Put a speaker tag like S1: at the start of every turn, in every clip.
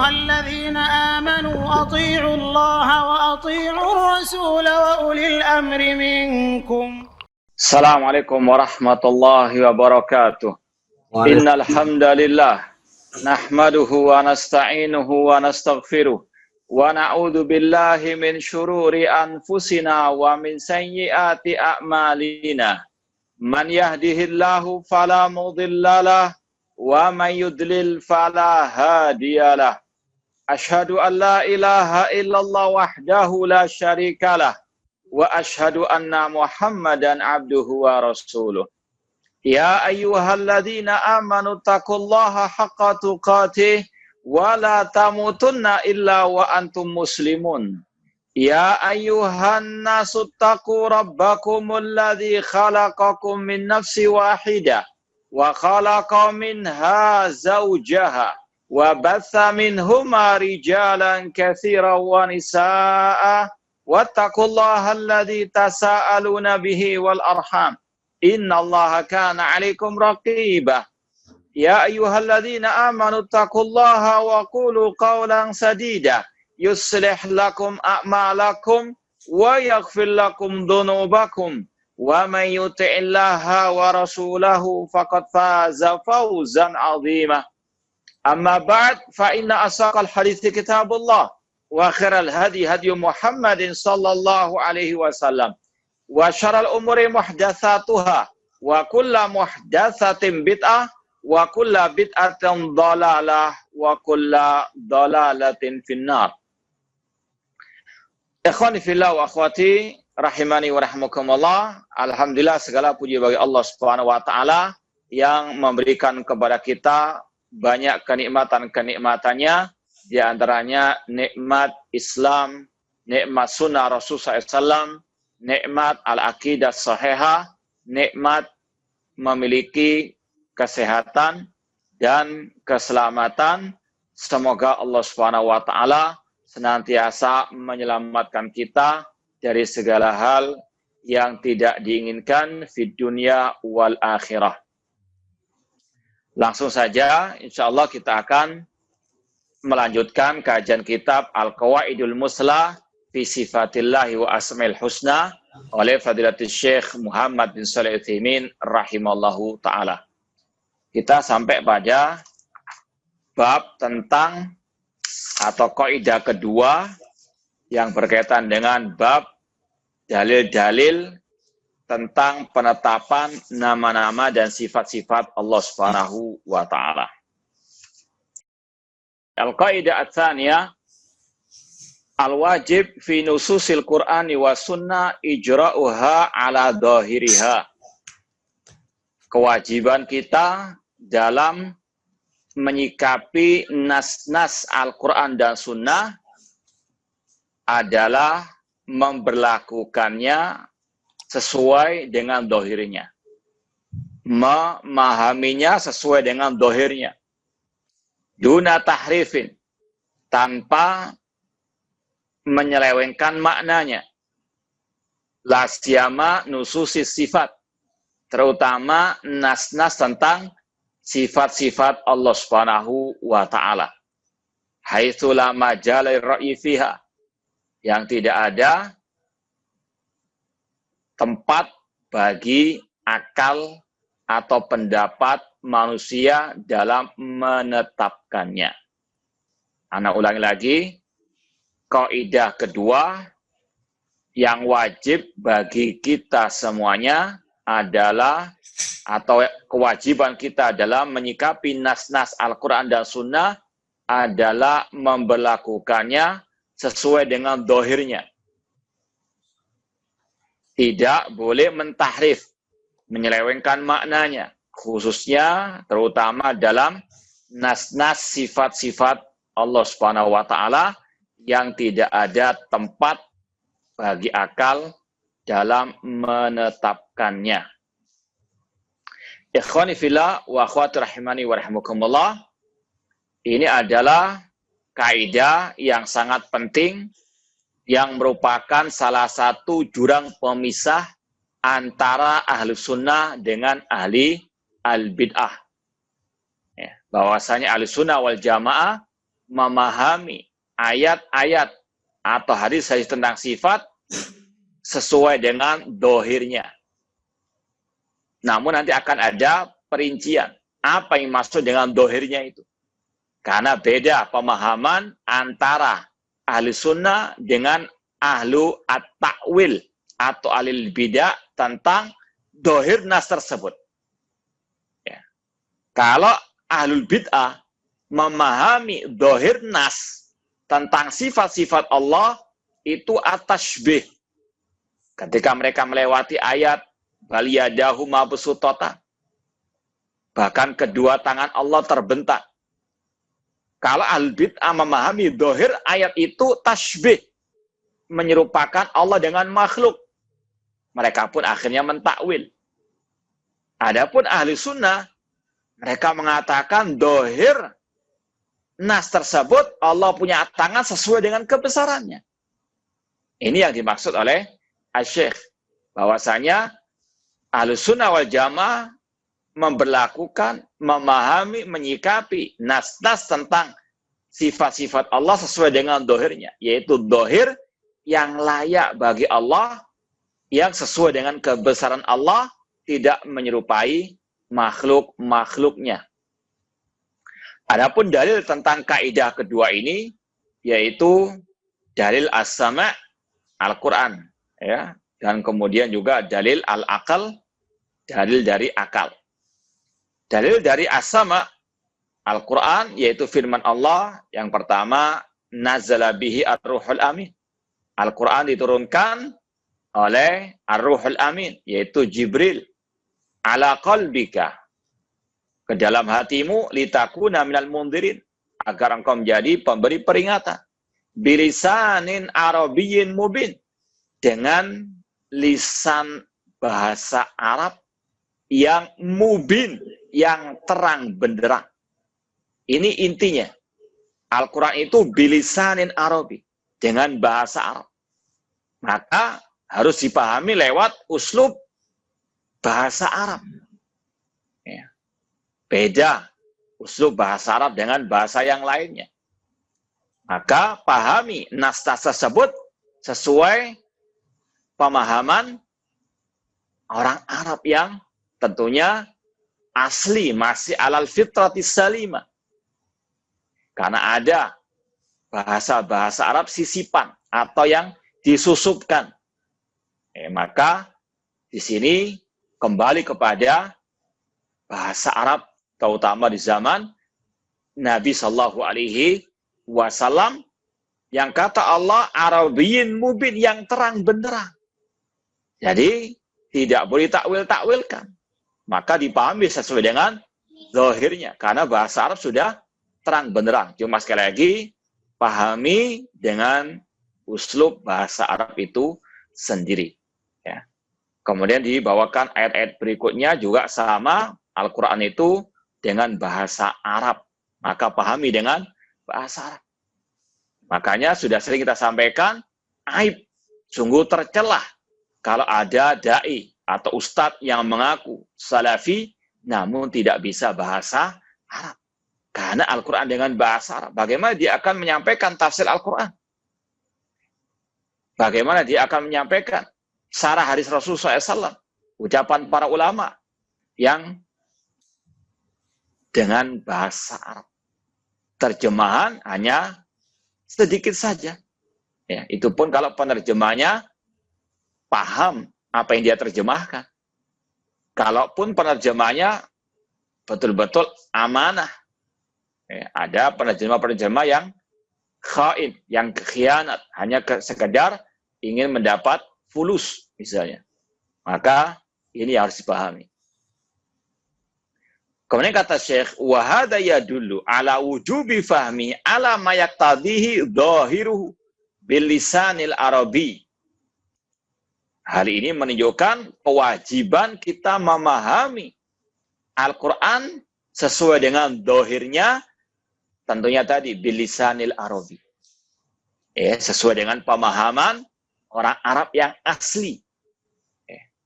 S1: أيها الذين آمنوا أطيعوا الله وأطيعوا الرسول وأولي الأمر منكم.
S2: السلام عليكم ورحمة الله وبركاته. إن الحمد لله نحمده ونستعينه ونستغفره ونعوذ بالله من شرور أنفسنا ومن سيئات أعمالنا. من يهده الله فلا مضل له ومن يضلل فلا هادي له. أشهد أن لا إله إلا الله وحده لا شريك له وأشهد أن محمدا عبده ورسوله. يا أيها الذين آمنوا اتقوا الله حق تقاته ولا تموتن إلا وأنتم مسلمون. يا أيها الناس اتقوا ربكم الذي خلقكم من نفس واحدة وخلق منها زوجها وبث منهما رجالا كثيرا ونساء واتقوا الله الذي تساءلون به والأرحام إن الله كان عليكم رقيبا. يا أيها الذين آمنوا اتقوا الله وقولوا قولا سديدا يصلح لكم أعمالكم ويغفر لكم ذنوبكم ومن يطع الله ورسوله فقد فاز فوزا عظيما. أما بعد فإن أصدق الحديث كتاب الله وخير الهدي هدي محمد صلى الله عليه وسلم وشر الأمور محدثاتها وكل محدثة بدعة وكل بدعة ضلالة وكل ضلالة في النار. Ikhwani fillah wa akhwati rahimani wa rahimakumullah. Alhamdulillah, segala puji bagi Allah Subhanahu wa taala yang memberikan kepada kita banyak kenikmatan-kenikmatannya, di antaranya nikmat Islam, nikmat sunnah Rasulullah SAW, nikmat al-aqidah sahihah, nikmat memiliki kesehatan dan keselamatan. Semoga Allah Subhanahu wa taala senantiasa menyelamatkan kita dari segala hal yang tidak diinginkan di dunia wal akhirah. Langsung saja, insyaallah kita akan melanjutkan kajian kitab Al-Qawaidul Muslah fi Sifatillahi wa Asmaul Husna oleh Fadilatul Syekh Muhammad bin Shalih Al-Utsaimin rahimallahu taala. Kita sampai pada bab tentang atau kaidah kedua yang berkaitan dengan bab dalil-dalil tentang penetapan nama-nama dan sifat-sifat Allah Subhanahu wa taala. Al-qaidah ats-tsaniyah al-wajib fi nususil Qur'ani wa sunnah ijra'uha ala dhahiriha. Kewajiban kita dalam menyikapi nas-nas Al-Quran dan Sunnah adalah memberlakukannya sesuai dengan dohirnya. Memahaminya sesuai dengan dohirnya. Duna tahrifin, tanpa menyelewengkan maknanya. La siyama nususis sifat, terutama nas-nas tentang sifat-sifat Allah Subhanahu wa taala. Haitsu la majala ra'yi fiha, yang tidak ada tempat bagi akal atau pendapat manusia dalam menetapkannya. Ana ulangi lagi, kaidah kedua yang wajib bagi kita semuanya adalah, atau kewajiban kita adalah menyikapi nas-nas Al-Quran dan Sunnah adalah memberlakukannya sesuai dengan dohirnya. Tidak boleh mentahrif, menyelewengkan maknanya, khususnya terutama dalam nas-nas sifat-sifat Allah Subhanahu wa taala yang tidak ada tempat bagi akal dalam menetapkannya. Ikhwani fillah wa akhwati rahimani wa rahimakumullah. Ini adalah kaidah yang sangat penting yang merupakan salah satu jurang pemisah antara ahli sunnah dengan ahli al-bid'ah. Ya, bahwasanya ahli sunnah wal jamaah memahami ayat-ayat atau hadis-hadis tentang sifat sesuai dengan dohirnya. Namun nanti akan ada perincian. Apa yang maksud dengan dohirnya itu? Karena beda pemahaman antara ahli sunnah dengan ahlu at-ta'wil atau ahli bidah tentang dohir nas tersebut. Ya. Kalau ahlul bid'ah memahami dohir nas tentang sifat-sifat Allah itu at-tashbih. Ketika mereka melewati ayat bal yadahu mabsutatan, bahkan kedua tangan Allah terbentak. Kalau ahlul bid'ah memahami dohir ayat itu tashbih, menyerupakan Allah dengan makhluk, mereka pun akhirnya mentakwil. Adapun ahli sunnah, mereka mengatakan dohir nas tersebut Allah punya tangan sesuai dengan kebesarannya. Ini yang dimaksud oleh Asy-Syaikh, bahwasanya Ahlus Sunnah wal Jamaah memberlakukan, memahami, menyikapi nas-nas tentang sifat-sifat Allah sesuai dengan dohirnya, yaitu dohir yang layak bagi Allah, yang sesuai dengan kebesaran Allah, tidak menyerupai makhluk-makhluknya. Adapun dalil tentang kaidah kedua ini, yaitu dalil as-sama' Al-Quran, ya, dan kemudian juga dalil al-aqal, dalil dari akal. Dalil dari as-sama' Al-Quran, yaitu firman Allah, yang pertama, nazala bihi ar-ruhul amin. Al-Quran diturunkan oleh ar-ruhul amin, yaitu Jibril, ala qalbika, ke dalam hatimu, litakuna minal mundirin, agar engkau menjadi pemberi peringatan. Bilisanin arabiyyin mubin, dengan lisan bahasa Arab yang mubin, yang terang benderang. Ini intinya. Al-Quran itu bilisanin arabi, dengan bahasa Arab. Maka harus dipahami lewat uslub bahasa Arab. Ya. Beda uslub bahasa Arab dengan bahasa yang lainnya. Maka pahami nas tersebut sesuai pemahaman orang Arab yang tentunya asli, masih alal fitratis salimah. Karena ada bahasa-bahasa Arab sisipan atau yang disusupkan. Maka di sini kembali kepada bahasa Arab, terutama di zaman Nabi Shallallahu Alaihi Wasallam, yang kata Allah Arabiyyin mubin, yang terang benderang. Jadi tidak boleh takwil-takwilkan. Maka dipahami sesuai dengan zahirnya, karena bahasa Arab sudah terang benderang. Cuma sekali lagi pahami dengan uslub bahasa Arab itu sendiri. Ya. Kemudian dibawakan ayat-ayat berikutnya juga sama, Al-Quran itu dengan bahasa Arab. Maka pahami dengan bahasa Arab. Makanya sudah sering kita sampaikan, aib, sungguh tercelah kalau ada da'i atau ustadz yang mengaku salafi, namun tidak bisa bahasa Arab. Karena Al-Quran dengan bahasa Arab. Bagaimana dia akan menyampaikan tafsir Al-Quran? Bagaimana dia akan menyampaikan syarah hadis Rasulullah SAW, ucapan para ulama yang dengan bahasa Arab. Terjemahan hanya sedikit saja. Ya, itu pun kalau penerjemahnya paham apa yang dia terjemahkan. Kalaupun penerjemahnya betul-betul amanah. Ya, ada penerjemah-penerjemah yang khain, yang khianat, hanya sekedar ingin mendapat fulus misalnya. Maka ini harus dipahami. Kemudian kata Syekh, wa hadza yadullu ala wujubi fahmi ala ma yaqtadihi dhahiruhu bil lisanil arabi. Hal ini menunjukkan kewajiban kita memahami Al-Quran sesuai dengan dhahirnya, tentunya tadi bil lisanil arabi. Sesuai dengan pemahaman orang Arab yang asli.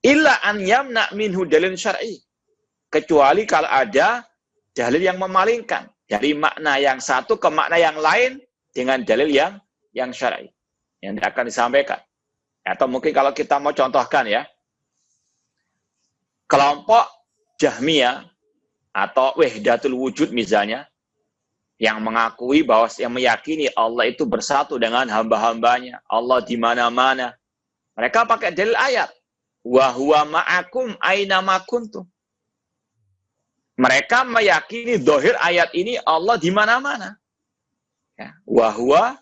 S2: Illa an yamna minhu dalil syar'i. Kecuali kalau ada dalil yang memalingkan, dari makna yang satu ke makna yang lain dengan dalil yang syar'i yang akan disampaikan. Atau mungkin kalau kita mau contohkan ya, kelompok Jahmiyah atau Wahdatul Wujud misalnya, yang mengakui bahwa yang meyakini Allah itu bersatu dengan hamba-hambanya, Allah di mana-mana. Mereka pakai dalil ayat, wa huwa ma'akum aina ma kuntum. Mereka meyakini zahir ayat ini Allah di mana-mana. Ya, wa huwa,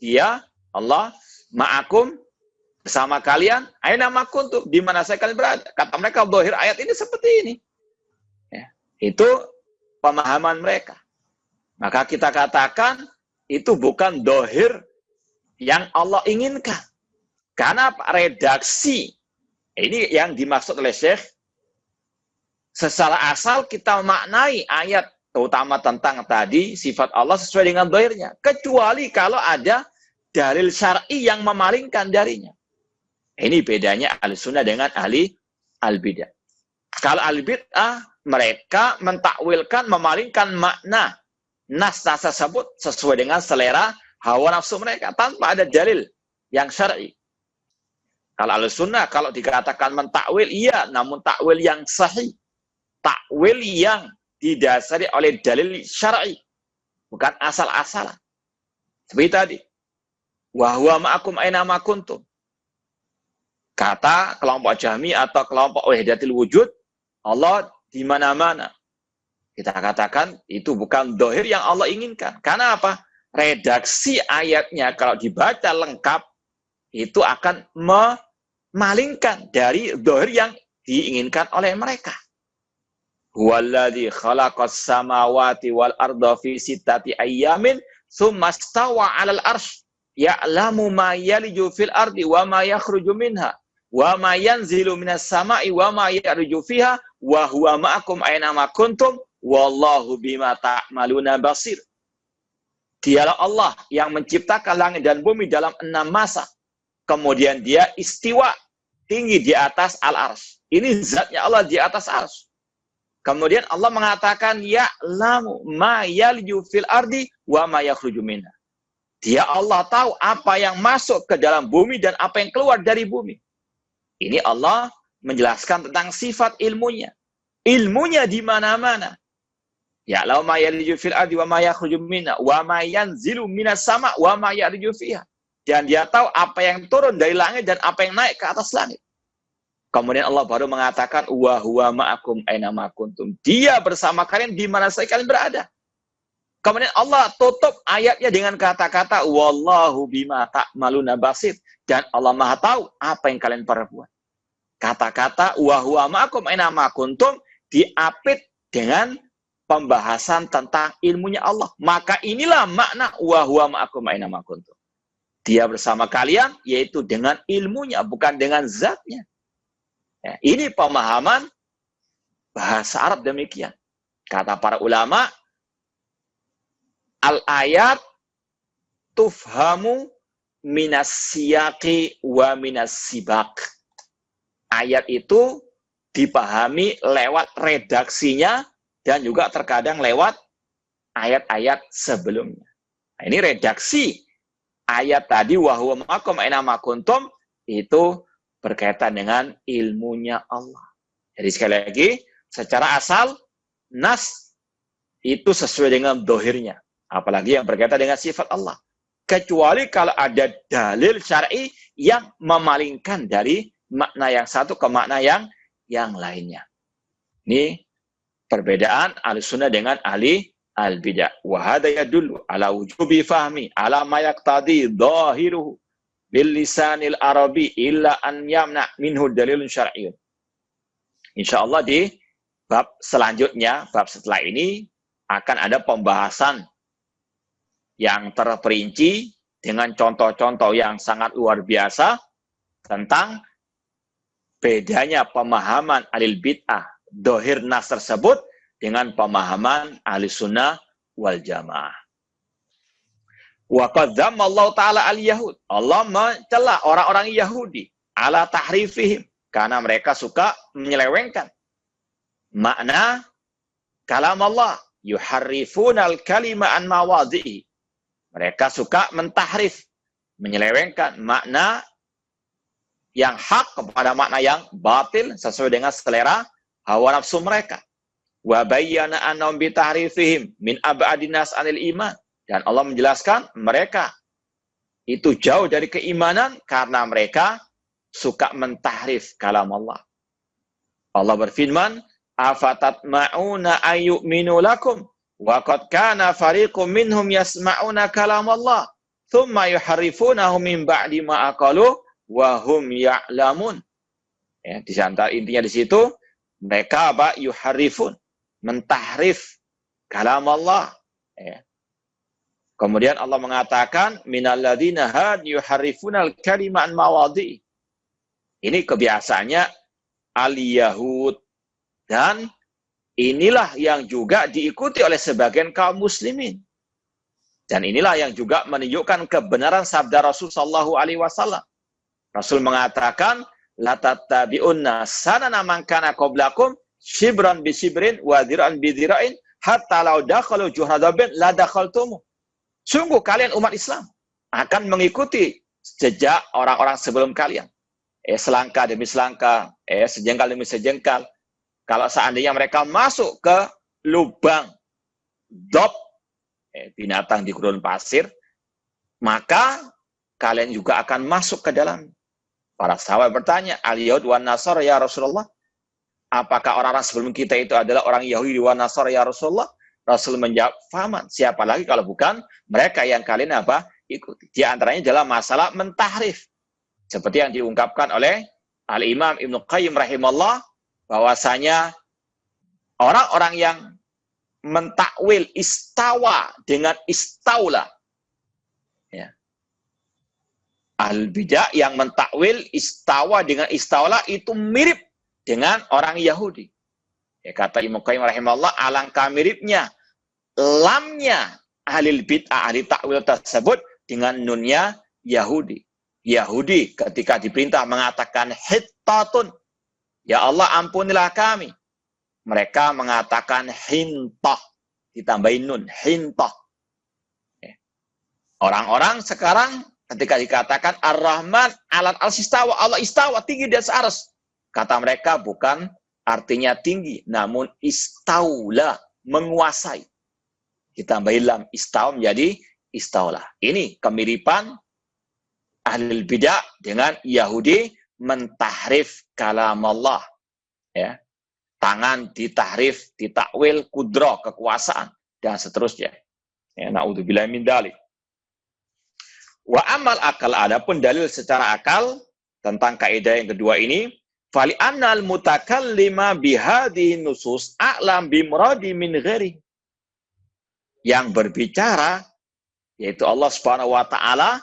S2: dia Allah ma'akum, bersama kalian, aina ma kuntum, di mana saya kalian berada. Kata mereka zahir ayat ini seperti ini. Ya, itu pemahaman mereka. Maka kita katakan itu bukan dohir yang Allah inginkan. Karena redaksi, ini yang dimaksud oleh Syekh, secara asal kita maknai ayat, terutama tentang tadi, sifat Allah sesuai dengan dohirnya. Kecuali kalau ada dalil syar'i yang memalingkan darinya. Ini bedanya ahli sunnah dengan ahli al-bid'ah. Kalau al-bid'ah, mereka mentakwilkan, memalingkan makna nas tersebut sesuai dengan selera hawa nafsu mereka tanpa ada dalil yang syar'i. Kalau al-sunnah, kalau dikatakan mentakwil, iya, namun takwil yang sahih. Takwil yang didasari oleh dalil syar'i. Bukan asal-asalan. Seperti tadi. Wa huwa ma'akum aina ma kuntum. Kata kelompok Jahmiyah atau kelompok Wahdatul Wujud, Allah di mana-mana. Kita katakan itu bukan dohir yang Allah inginkan. Karena apa? Redaksi ayatnya kalau dibaca lengkap, itu akan memalingkan dari dohir yang diinginkan oleh mereka. Huwaladzi khalaqas samawati wal arda fi sittati ayyamin tsumma stawa 'alal arsy ya'lamu ma yaliju fil ardi wa ma yakhruju minha wa ma yanzilu minas sama'i wa ma yarju fiha wa huwa ma'akum aina ma kuntum wallahu bima ta'maluna basir. Dialah Allah yang menciptakan langit dan bumi dalam 6 masa. Kemudian dia istiwa tinggi di atas al-arsy. Ini zatnya Allah di atas arsy. Kemudian Allah mengatakan ya'lamu ma yalju fil ardi wa ma yakhruju minha. Dia Allah tahu apa yang masuk ke dalam bumi dan apa yang keluar dari bumi. Ini Allah menjelaskan tentang sifat ilmunya. Ilmunya di mana-mana. Ya'lamu ma yalju fil ardi wa ma yakhruju minha wa ma yanzilu minas sama wa ma yarju fiha. Dan dia tahu apa yang turun dari langit dan apa yang naik ke atas langit. Kemudian Allah baru mengatakan wa huwa ma'akum aina ma kuntum. Dia bersama kalian di mana saja kalian berada. Kemudian Allah tutup ayatnya dengan kata-kata wallahu bima ta'maluna basir, dan Allah Maha tahu apa yang kalian perbuat. Kata-kata wa huwa ma'akum aina ma kuntum diapit dengan pembahasan tentang ilmunya Allah. Maka inilah makna wa huwa ma'akum aina ma kuntum. Dia bersama kalian, yaitu dengan ilmunya, bukan dengan zatnya. Ya, ini pemahaman bahasa Arab demikian. Kata para ulama, al-ayat tufhamu minas siyaqi wa minas sibaq. Ayat itu dipahami lewat redaksinya dan juga terkadang lewat ayat-ayat sebelumnya. Nah, ini redaksi ayat tadi wa huwa ma'akum aina ma kuntum itu berkaitan dengan ilmunya Allah. Jadi sekali lagi, secara asal nas itu sesuai dengan dohirnya, apalagi yang berkaitan dengan sifat Allah. Kecuali kalau ada dalil syar'i yang memalingkan dari makna yang satu ke makna yang lainnya. Ini perbedaan ahli sunnah dengan ahli al-bid'ah. Wa hadha yadullu ala wujubi fahmi ala ma yaqtadi dhahiruhu bil lisanil arabi illa an yamna minhu dalilun syar'iyyun. Insyaallah di bab selanjutnya, bab setelah ini akan ada pembahasan yang terperinci dengan contoh-contoh yang sangat luar biasa tentang bedanya pemahaman ahli bid'ah dohir nas tersebut dengan pemahaman ahli sunnah wal jamaah. Wa qad dzamma Allah Ta'ala al-Yahud. Allah mencela orang-orang Yahudi ala tahrifihim, karena mereka suka menyelewengkan makna kalam Allah, yuharrifunal kalima an mawadhi'i. Mereka suka mentahrif, menyelewengkan makna yang hak kepada makna yang batil sesuai dengan selera hawa nafsu mereka. Wa bayyana annahum bi tahrifihim min ab'adin nas 'anil iman. Dan Allah menjelaskan mereka itu jauh dari keimanan karena mereka suka mentahrif kalam Allah. Allah berfirman, afatatma'una ayyuminu lakum wa qad kana fariqum minhum yasma'una kalam Allah thumma yuharrifunahu min ba'di ma aqalu wa hum ya'lamun. Ya, di antara intinya di situ mereka yuharrifun, mentahrif kalam Allah. Ya. Kemudian Allah mengatakan minalladzina had yuharrifunal kalima an mawadhi. Ini kebiasaannya al-Yahud. Dan inilah yang juga diikuti oleh sebagian kaum muslimin. Dan inilah yang juga menunjukkan kebenaran sabda Rasul sallallahu alaihi wasallam. Rasul mengatakan, la tattabi'unna sanana man kana qablakum shibran bi shibrin wa dhira'an bi dhira'in hatta law dakhalu juhradabin la dakhaltumu. Sungguh kalian umat Islam akan mengikuti jejak orang-orang sebelum kalian. Selangkah demi selangkah, sejengkal demi sejengkal. Kalau seandainya mereka masuk ke lubang dob, binatang di gurun pasir, maka kalian juga akan masuk ke dalam. Para sahabat bertanya, al-Yahud wa Nasara ya Rasulullah? Apakah orang-orang sebelum kita itu adalah orang Yahudi wa Nasara ya Rasulullah? Rasul menjawab, faman, siapa lagi kalau bukan mereka yang kalian ikuti. Di antaranya adalah masalah mentahrif. Seperti yang diungkapkan oleh Al-Imam Ibnu Qayyim rahimahullah, bahwasanya orang-orang yang mentakwil istawa dengan istaula. Ya. Al-bidah yang mentakwil istawa dengan istaula itu mirip dengan orang Yahudi. Ya, kata Ibnu Qayyim rahimahullah, alangkah miripnya lamnya ahli bid'ah, ahli takwil tersebut dengan nunnya Yahudi. Yahudi ketika diperintah mengatakan hittatun, ya Allah ampunilah kami. Mereka mengatakan hintah, ditambahin nun, hintah. Orang-orang sekarang ketika dikatakan Ar-Rahman alal al-istawa, Allah istawa, tinggi di atas arsy. Kata mereka bukan artinya tinggi, namun istaula, menguasai. Ditambahin lam, istawa menjadi istaula. Ini kemiripan ahli bidah dengan Yahudi mentahrif kalam Allah. Ya. Tangan ditahrif, ditakwil, kudrah, kekuasaan, dan seterusnya. Ya, na'udzubillah min dzalik. Wa amal akal, adapun dalil secara akal tentang kaidah yang kedua ini, fali annal mutakallima bihadhihi nusus a'lam bi muradi min ghairi. Yang berbicara yaitu Allah Subhanahu wa taala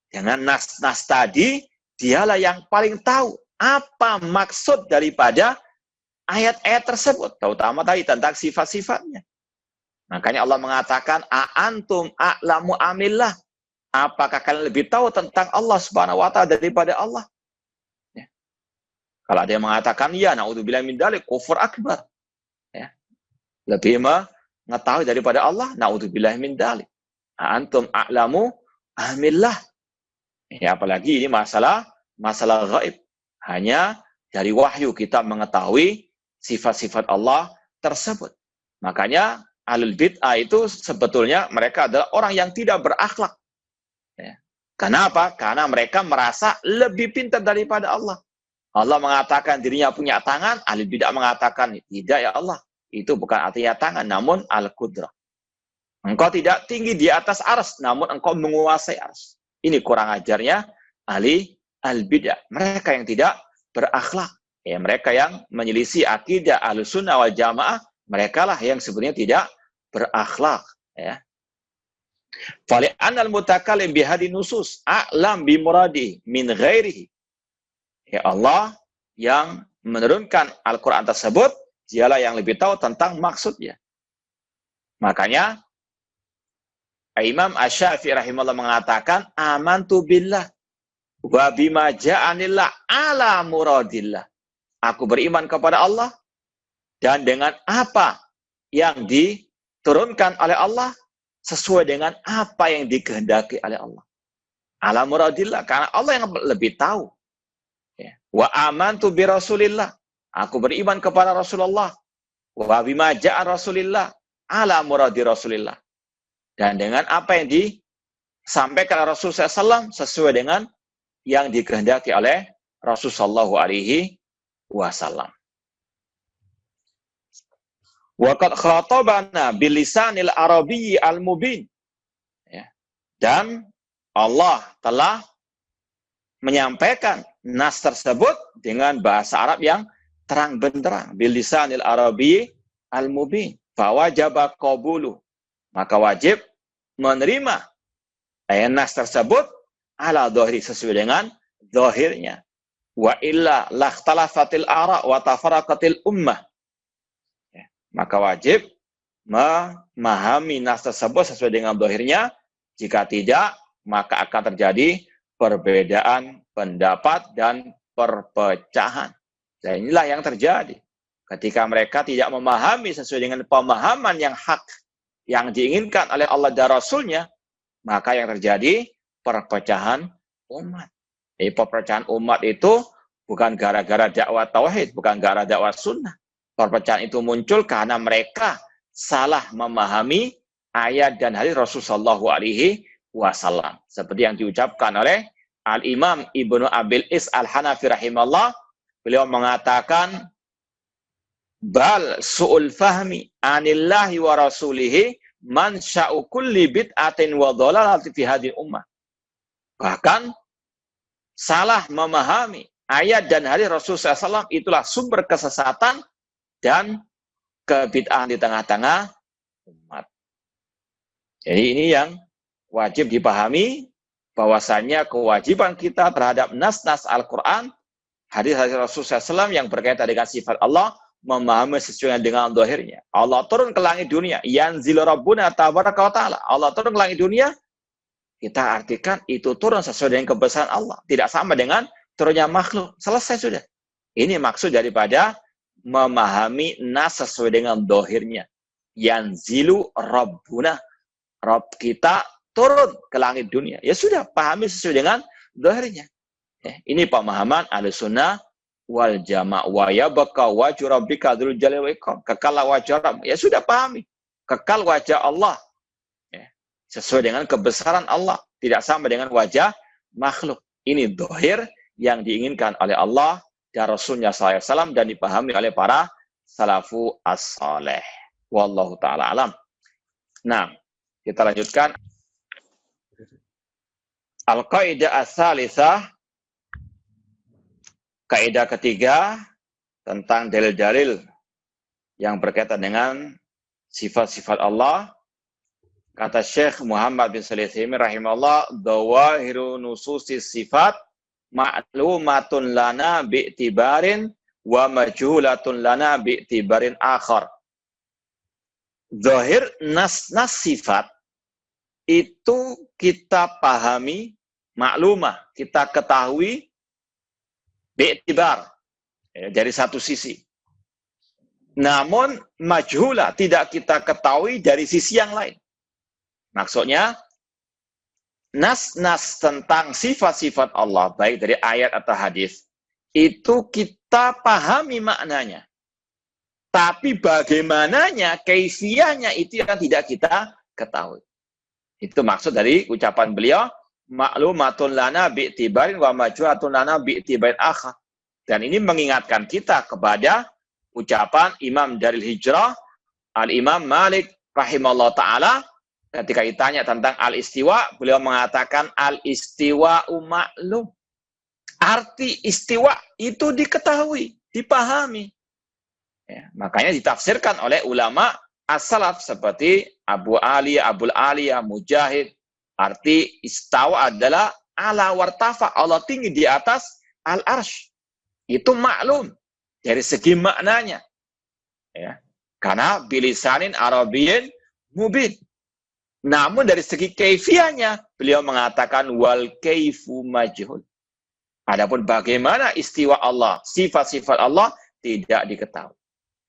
S2: dengan nas-nas tadi, dialah yang paling tahu apa maksud daripada ayat-ayat tersebut, terutama tadi tentang sifat-sifatnya. Makanya Allah mengatakan, a'antum a'lamu amillah. Apakah kalian lebih tahu tentang Allah Subhanahu wa taala daripada Allah? Ya. Kalau ada yang mengatakan, ya, na'udzubillah min dzalik, kufur akbar. Ya. Lebih mengetahui daripada Allah, na'udzubillah min dzalik. A'antum a'lamu amillah. Ya, apalagi ini masalah gaib. Hanya dari wahyu kita mengetahui sifat-sifat Allah tersebut. Makanya ahlul bid'ah itu sebetulnya mereka adalah orang yang tidak berakhlak. Ya. Kenapa? Karena mereka merasa lebih pintar daripada Allah. Allah mengatakan dirinya punya tangan, ahlul bid'ah mengatakan tidak ya Allah. Itu bukan artinya tangan, namun al-qudrah. Engkau tidak tinggi di atas arsy, namun engkau menguasai arsy. Ini kurang ajarnya ahli al-bid'ah. Mereka yang tidak berakhlak. Ya, mereka yang menyelisih akidah Ahlussunnah wal Jamaah, mereka lah yang sebenarnya tidak berakhlak. Ya. Fali anal mutakallim bihadi nusus a'lam bi muradi min ghairihi. Ya, Allah yang menurunkan Al-Quran tersebut, dialah yang lebih tahu tentang maksudnya. Makanya Imam Asy-Syafi'i rahimahullah mengatakan, amantu billah wa bima ja'anillah ala muradillah. Aku beriman kepada Allah dan dengan apa yang diturunkan oleh Allah sesuai dengan apa yang dikehendaki oleh Allah. Ala muradillah, karena Allah yang lebih tahu. Ya. Wa amantu bi Rasulillah. Aku beriman kepada Rasulullah. Wa bima ja'a Rasulillah ala muradi Rasulillah. Dan dengan apa yang disampaikan oleh Rasulullah SAW sesuai dengan yang dikehendaki oleh Rasulullah SAW. Wa qad khatabana bilisanil arabiyyi al-mubin. Ya. Dan Allah telah menyampaikan nas tersebut dengan bahasa Arab yang terang benderang. Bilisanil arabiyyi al-mubin. Fawajaba qabulu. Maka wajib menerima nas tersebut ala dhahiri, sesuai dengan zahirnya. Wa illa lakhtalafatil ara' wa tafarraqatil ummah. Maka wajib memahami nas tersebut sesuai dengan zahirnya. Jika tidak, maka akan terjadi perbedaan pendapat dan perpecahan. Dan inilah yang terjadi. Ketika mereka tidak memahami sesuai dengan pemahaman yang hak yang diinginkan oleh Allah dan Rasulnya, maka yang terjadi perpecahan umat. Jadi perpecahan umat itu bukan gara-gara dakwah tauhid, bukan gara-gara dakwah sunnah. Perpecahan itu muncul karena mereka salah memahami ayat dan hadis Rasulullah SAW. Seperti yang diucapkan oleh Al-Imam Ibnu Abil Is Al-Hanafi rahimahullah. Beliau mengatakan, bal su'ul fahmi anillahi wa rasulihi man sya'u kulli bid'atin wa dhalalatin fi hadhihi ummah. Bahkan salah memahami ayat dan hadis Rasulullah SAW itulah sumber kesesatan dan kebid'ahan di tengah-tengah umat. Jadi ini yang wajib dipahami, bahwasannya kewajiban kita terhadap nas-nas Al-Quran, hadis-hadis Rasulullah SAW yang berkaitan dengan sifat Allah, memahami sesuai dengan zahirnya. Allah turun ke langit dunia, yanzilu rabbuna tabaraka wa ta'ala. Allah turun ke langit dunia, kita artikan itu turun sesuai dengan kebesaran Allah, tidak sama dengan turunnya makhluk. Selesai sudah. Ini maksud daripada memahami nas sesuai dengan zahirnya. Yanzilu rabbuna, Rabb kita turun ke langit dunia. Ya sudah, pahami sesuai dengan zahirnya. Ini pemahaman Ahlussunnah wal Jamaah. Wa yabqa wajhu rabbika dzul jalali wal ikram. Kekal wajah Rabb. Ya sudah, pahami. Kekal wajah Allah. Sesuai dengan kebesaran Allah, tidak sama dengan wajah makhluk. Ini zahir yang diinginkan oleh Allah dan Rasulnya SAW dan dipahami oleh para salafu as-saleh. Wallahu ta'ala alam. Nah, kita lanjutkan. Al-Qaidah as-salisah, kaidah ketiga tentang dalil-dalil yang berkaitan dengan sifat-sifat Allah. Kata Syekh Muhammad bin Shalih Al-Utsaimin rahimahullah, dhawahiru nususis sifat ma'lumatun lana bi'tibarin wa majhulatun lana bi'tibarin akhar. Zahir nas-nas sifat itu kita pahami, maklumah, kita ketahui bi'tibar, dari satu sisi. Namun majhulah, tidak kita ketahui dari sisi yang lain. Maksudnya, nas-nas tentang sifat-sifat Allah, baik dari ayat atau hadis, itu kita pahami maknanya. Tapi bagaimananya, kaifiyahnya itu yang tidak kita ketahui. Itu maksud dari ucapan beliau, ma'lumatun lana bi'tibarin wa majhulatun lana bi'tibarin akhar. Dan ini mengingatkan kita kepada ucapan Imam Daril Hijrah, Al-Imam Malik rahimahullah ta'ala, ketika ditanya tentang al-istiwa, beliau mengatakan al-istiwa'u ma'lum. Arti istiwa itu diketahui, dipahami. Ya, makanya ditafsirkan oleh ulama as-salaf seperti Abul Aliyah, Mujahid. Arti istawa adalah ala wartafa, Allah tinggi di atas al-arsh. Itu maklum dari segi maknanya. Ya, karena bilisanin Arabiyyin mubin. Namun dari segi kaifiyahnya, beliau mengatakan wal kaifu majhul. Adapun bagaimana istiwa Allah, sifat-sifat Allah tidak diketahui.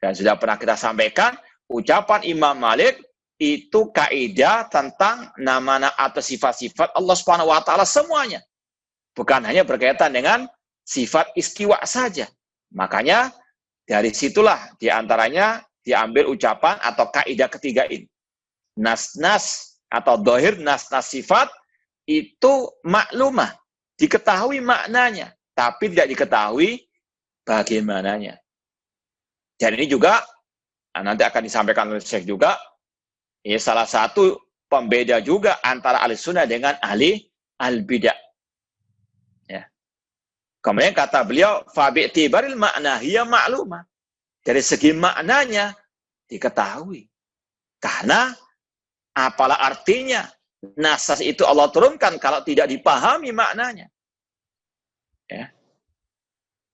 S2: Dan sudah pernah kita sampaikan ucapan Imam Malik itu kaidah tentang nama-nama atau sifat-sifat Allah Subhanahu wa taala semuanya. Bukan hanya berkaitan dengan sifat istiwa saja. Makanya dari situlah diantaranya diambil ucapan atau kaidah ketiga ini. Nas-nas atau dohir nas-nas sifat itu maklumah, diketahui maknanya, tapi tidak diketahui bagaimananya. Dan ini juga nanti akan disampaikan oleh Syekh juga, ya, salah satu pembeda juga antara ahli sunnah dengan ahli al-bidah. Ya. Kemudian kata beliau, fabi'tibaril makna hiya maklumah. Dari segi maknanya diketahui. Karena apalah artinya nasas itu Allah turunkan kalau tidak dipahami maknanya. Ya.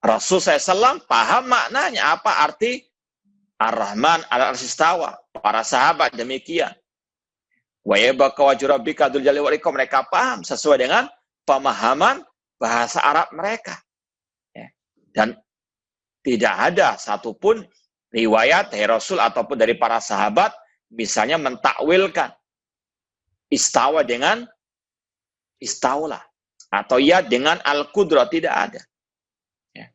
S2: Rasul SAW paham maknanya, apa arti Ar-Rahman al-Arsy istawa. Para sahabat demikian. Wa yabqa wajhu rabbika dzul jalali wal ikram, mereka paham sesuai dengan pemahaman bahasa Arab mereka. Ya. Dan tidak ada satupun riwayat dari Rasul ataupun dari para sahabat misalnya mentakwilkan istawa dengan istaulah atau ya dengan al-qudrah, tidak ada. Ya.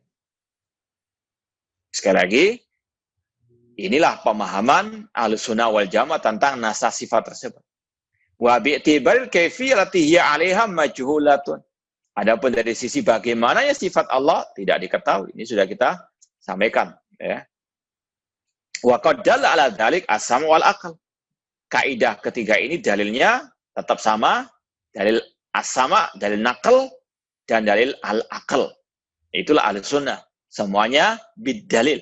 S2: Sekali lagi, inilah pemahaman Ahlussunnah wal Jamaah tentang nasas sifat tersebut. Wa bi'tibaril kaifiyati hiya 'alaiha majhulatun. Adapun dari sisi bagaimananya sifat Allah tidak diketahui. Ini sudah kita sampaikan, ya. Wa qad dalla 'ala dzalik as-sam' wal aql. Kaidah ketiga ini dalilnya tetap sama, dalil as-sama, dalil naql dan dalil al-aql. Itulah Ahlussunnah. Semuanya bid-dalil.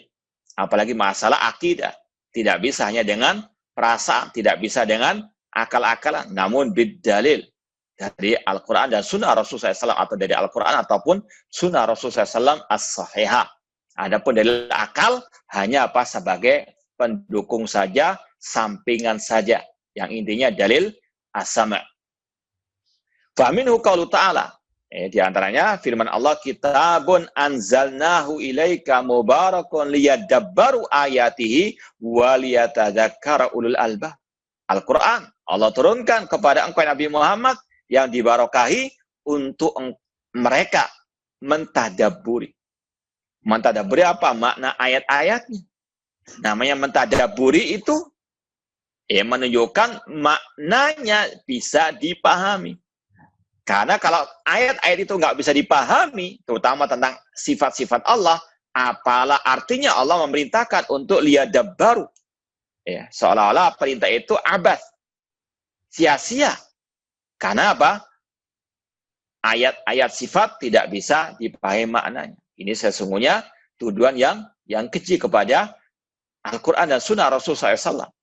S2: Apalagi masalah akidah. Tidak bisa hanya dengan perasaan, tidak bisa dengan akal-akalan, namun bid-dalil. Dari Al-Quran dan Sunnah Rasulullah SAW, atau dari Al-Quran ataupun Sunnah Rasulullah SAW as-sahihah. Adapun dari akal hanya apa, sebagai pendukung saja, sampingan saja. Yang intinya dalil as-sama'. Faminhu qaulu ta'ala. Di antaranya firman Allah, kitabun anzalnahu ilaika mubarakun liyadabbaru ayatihi wa liyatadzakkara ulul albab. Al-Quran Allah turunkan kepada engkau Nabi Muhammad yang dibarokahi untuk mereka mentadabburi. Mentadabburi apa? Makna ayat-ayatnya. Namanya mentadabburi itu menunjukkan maknanya bisa dipahami. Karena kalau ayat-ayat itu nggak bisa dipahami, terutama tentang sifat-sifat Allah, apalah artinya Allah memerintahkan untuk liyadabbaru. Ya, seolah-olah perintah itu abas, sia-sia. Karena apa? Ayat-ayat sifat tidak bisa dipahami maknanya. Ini sesungguhnya tuduhan yang keji kepada Al-Quran dan Sunnah Rasulullah SAW.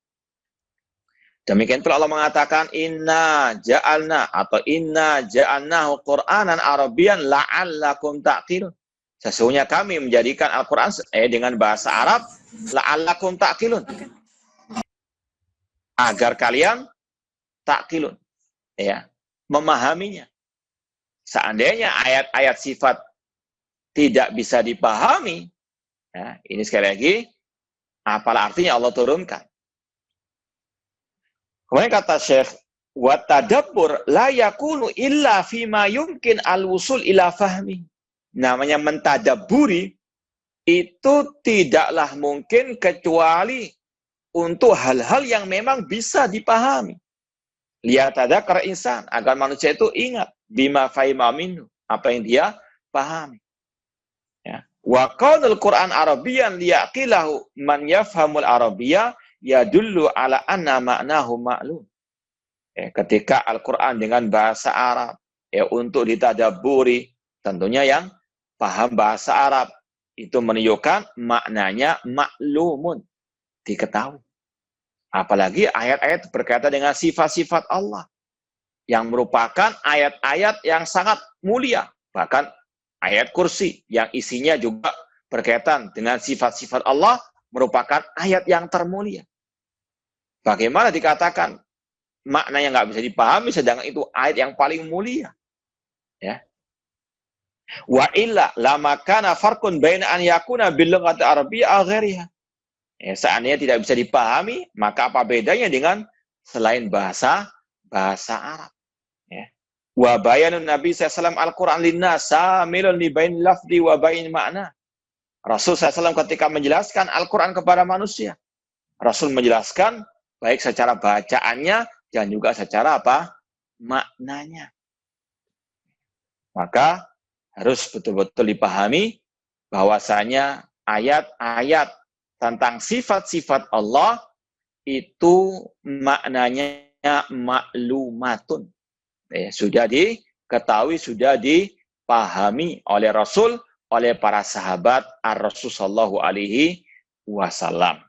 S2: Demikian pula Allah mengatakan, inna ja'alnahu Qur'anan Arabiyyan la'allakum ta'qilun. Sesungguhnya kami menjadikan Al-Quran dengan bahasa Arab, la'allakum ta'qilun. Agar kalian ta'qilun. Ya, memahaminya. Seandainya ayat-ayat sifat tidak bisa dipahami, ya, ini sekali lagi, apalah artinya Allah turunkan. Kemudian kata Syekh, wa tadabbur la yakunu illa fima yumkin al-wusul ila fahmi. Namanya mentadabburi itu tidaklah mungkin kecuali untuk hal-hal yang memang bisa dipahami. Liyatadzakkar insan, agar manusia itu ingat bima fahima minhu, apa yang dia pahami. Ya. Wa qaulul Qur'an Arabiyyan liyaqilahu man yafhamul Arabiyya yadullu ala anna ma'nahu ma'lum. Ya, ketika Al-Quran dengan bahasa Arab, ya, untuk ditadabburi, tentunya yang paham bahasa Arab itu menunjukkan maknanya maklumun, diketahui. Apalagi ayat-ayat berkaitan dengan sifat-sifat Allah yang merupakan ayat-ayat yang sangat mulia. Bahkan ayat kursi yang isinya juga berkaitan dengan sifat-sifat Allah merupakan ayat yang termulia. Bagaimana dikatakan maknanya nggak bisa dipahami, sedangkan itu ayat yang paling mulia. Ya. Wa illa lama kana farqun baina an yakuna bil lughati arabiyyah aw ghairiha. Ya, seandainya tidak bisa dipahami, maka apa bedanya dengan selain bahasa Arab? Ya. Wa bayanun Nabi SAW Al-Quran linnas samilun li bain lafdi wa bain makna. Rasul SAW ketika menjelaskan Al-Quran kepada manusia, Rasul menjelaskan baik secara bacaannya dan juga secara apa? Maknanya. Maka harus betul-betul dipahami bahwasanya ayat-ayat tentang sifat-sifat Allah itu maknanya maklumatun. Sudah diketahui, sudah dipahami oleh Rasul, oleh para sahabat Ar-Rasul sallallahu alaihi wasallam.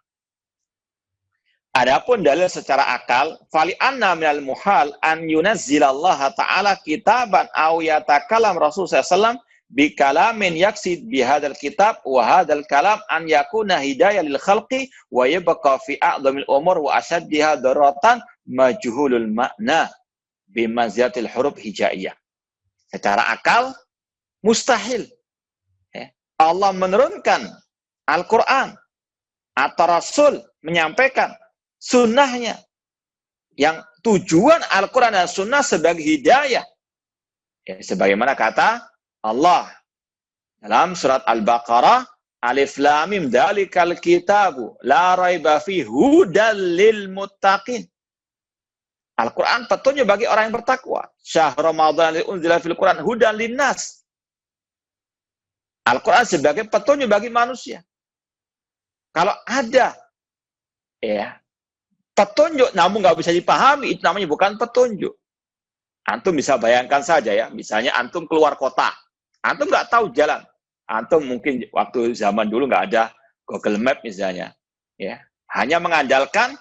S2: Adapun dalil secara akal, fali anna minal muhal an yunazzilallaha ta'ala kitaban aw yatakalam Rasul sallallahu bi kalamin yaksid bi hadzal kitab wa hadzal kalam an yakuna hidayah lil khalqi wa yabqa fi a'dhamil umur wa ashaddiha daratan majhulul makna bi manzilatil huruf hijaiyah. Secara akal mustahil Allah menurunkan Al-Quran atau Rasul menyampaikan sunnahnya yang tujuan Al-Quran dan sunnah sebagai hidayah. Sebagaimana kata Allah dalam surat Al-Baqarah, Alif Lam Mim dzalikal kitabu la raiba fihi hudal lil muttaqin. Al-Quran petunjuk bagi orang yang bertakwa. Syahrul Ramadan unzila fil Quran hudan linnas. Al-Quran sebagai petunjuk bagi manusia. Kalau ada petunjuk namun nggak bisa dipahami, itu namanya bukan petunjuk. Antum bisa bayangkan saja ya, misalnya antum keluar kota, antum nggak tahu jalan, antum mungkin waktu zaman dulu nggak ada Google Map misalnya, hanya mengandalkan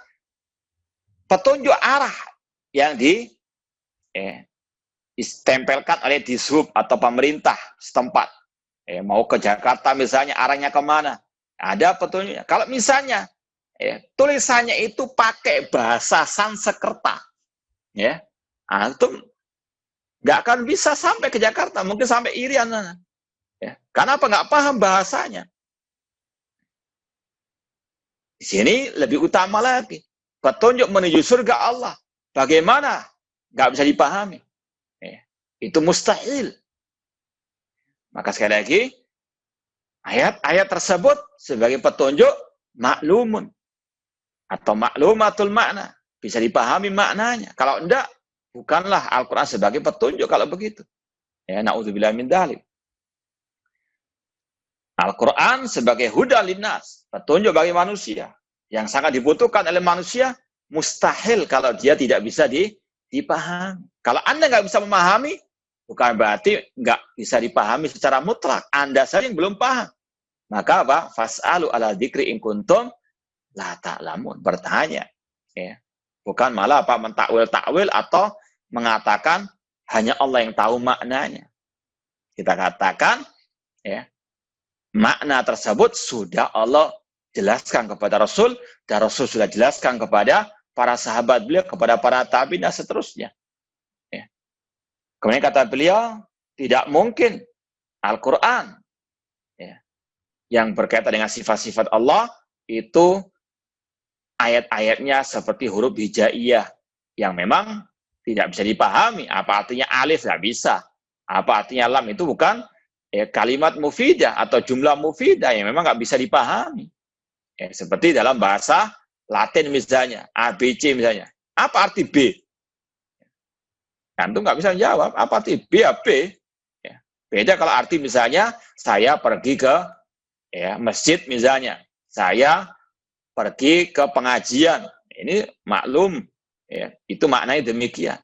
S2: petunjuk arah yang ditempelkan oleh dishub atau pemerintah setempat. Mau ke Jakarta misalnya, arahnya kemana? Ada petunjuknya. Kalau misalnya tulisannya itu pakai bahasa Sanskerta, antum nggak akan bisa sampai ke Jakarta, mungkin sampai Irian. Karena apa? Nggak paham bahasanya. Di sini lebih utama lagi, petunjuk menuju surga Allah. Bagaimana? Nggak bisa dipahami. Itu mustahil. Maka sekali lagi, ayat-ayat tersebut sebagai petunjuk maklumun atau maklumatul makna, bisa dipahami maknanya. Kalau enggak, bukanlah Al-Quran sebagai petunjuk kalau begitu. Na'udzubillah min dzalik. Al-Quran sebagai huda linnas, petunjuk bagi manusia, yang sangat dibutuhkan oleh manusia, mustahil kalau dia tidak bisa dipahami. Kalau Anda nggak bisa memahami, bukan berarti nggak bisa dipahami secara mutlak. Anda saja yang belum paham. Maka apa? Fas'alu ala dzikri in kuntum la ta'lamun. Bertanya. Bukan malah apa mentakwil-takwil atau mengatakan hanya Allah yang tahu maknanya. Kita katakan makna tersebut sudah Allah jelaskan kepada Rasul, dan Rasul sudah jelaskan kepada para sahabat beliau, kepada para tabi'in dan seterusnya. Kemudian kata beliau, tidak mungkin Al-Quran yang berkaitan dengan sifat-sifat Allah itu ayat-ayatnya seperti huruf hijaiyah yang memang tidak bisa dipahami. Apa artinya alif? Tidak bisa. Apa artinya lam? Itu bukan kalimat mufidah atau jumlah mufidah yang memang nggak bisa dipahami. Seperti dalam bahasa Latin misalnya, ABC misalnya. Apa arti B? Antum nggak bisa jawab. Apa arti B? Ya B. Beda kalau arti misalnya saya pergi ke masjid misalnya. Saya pergi ke pengajian. Ini maklum. Itu maknanya demikian.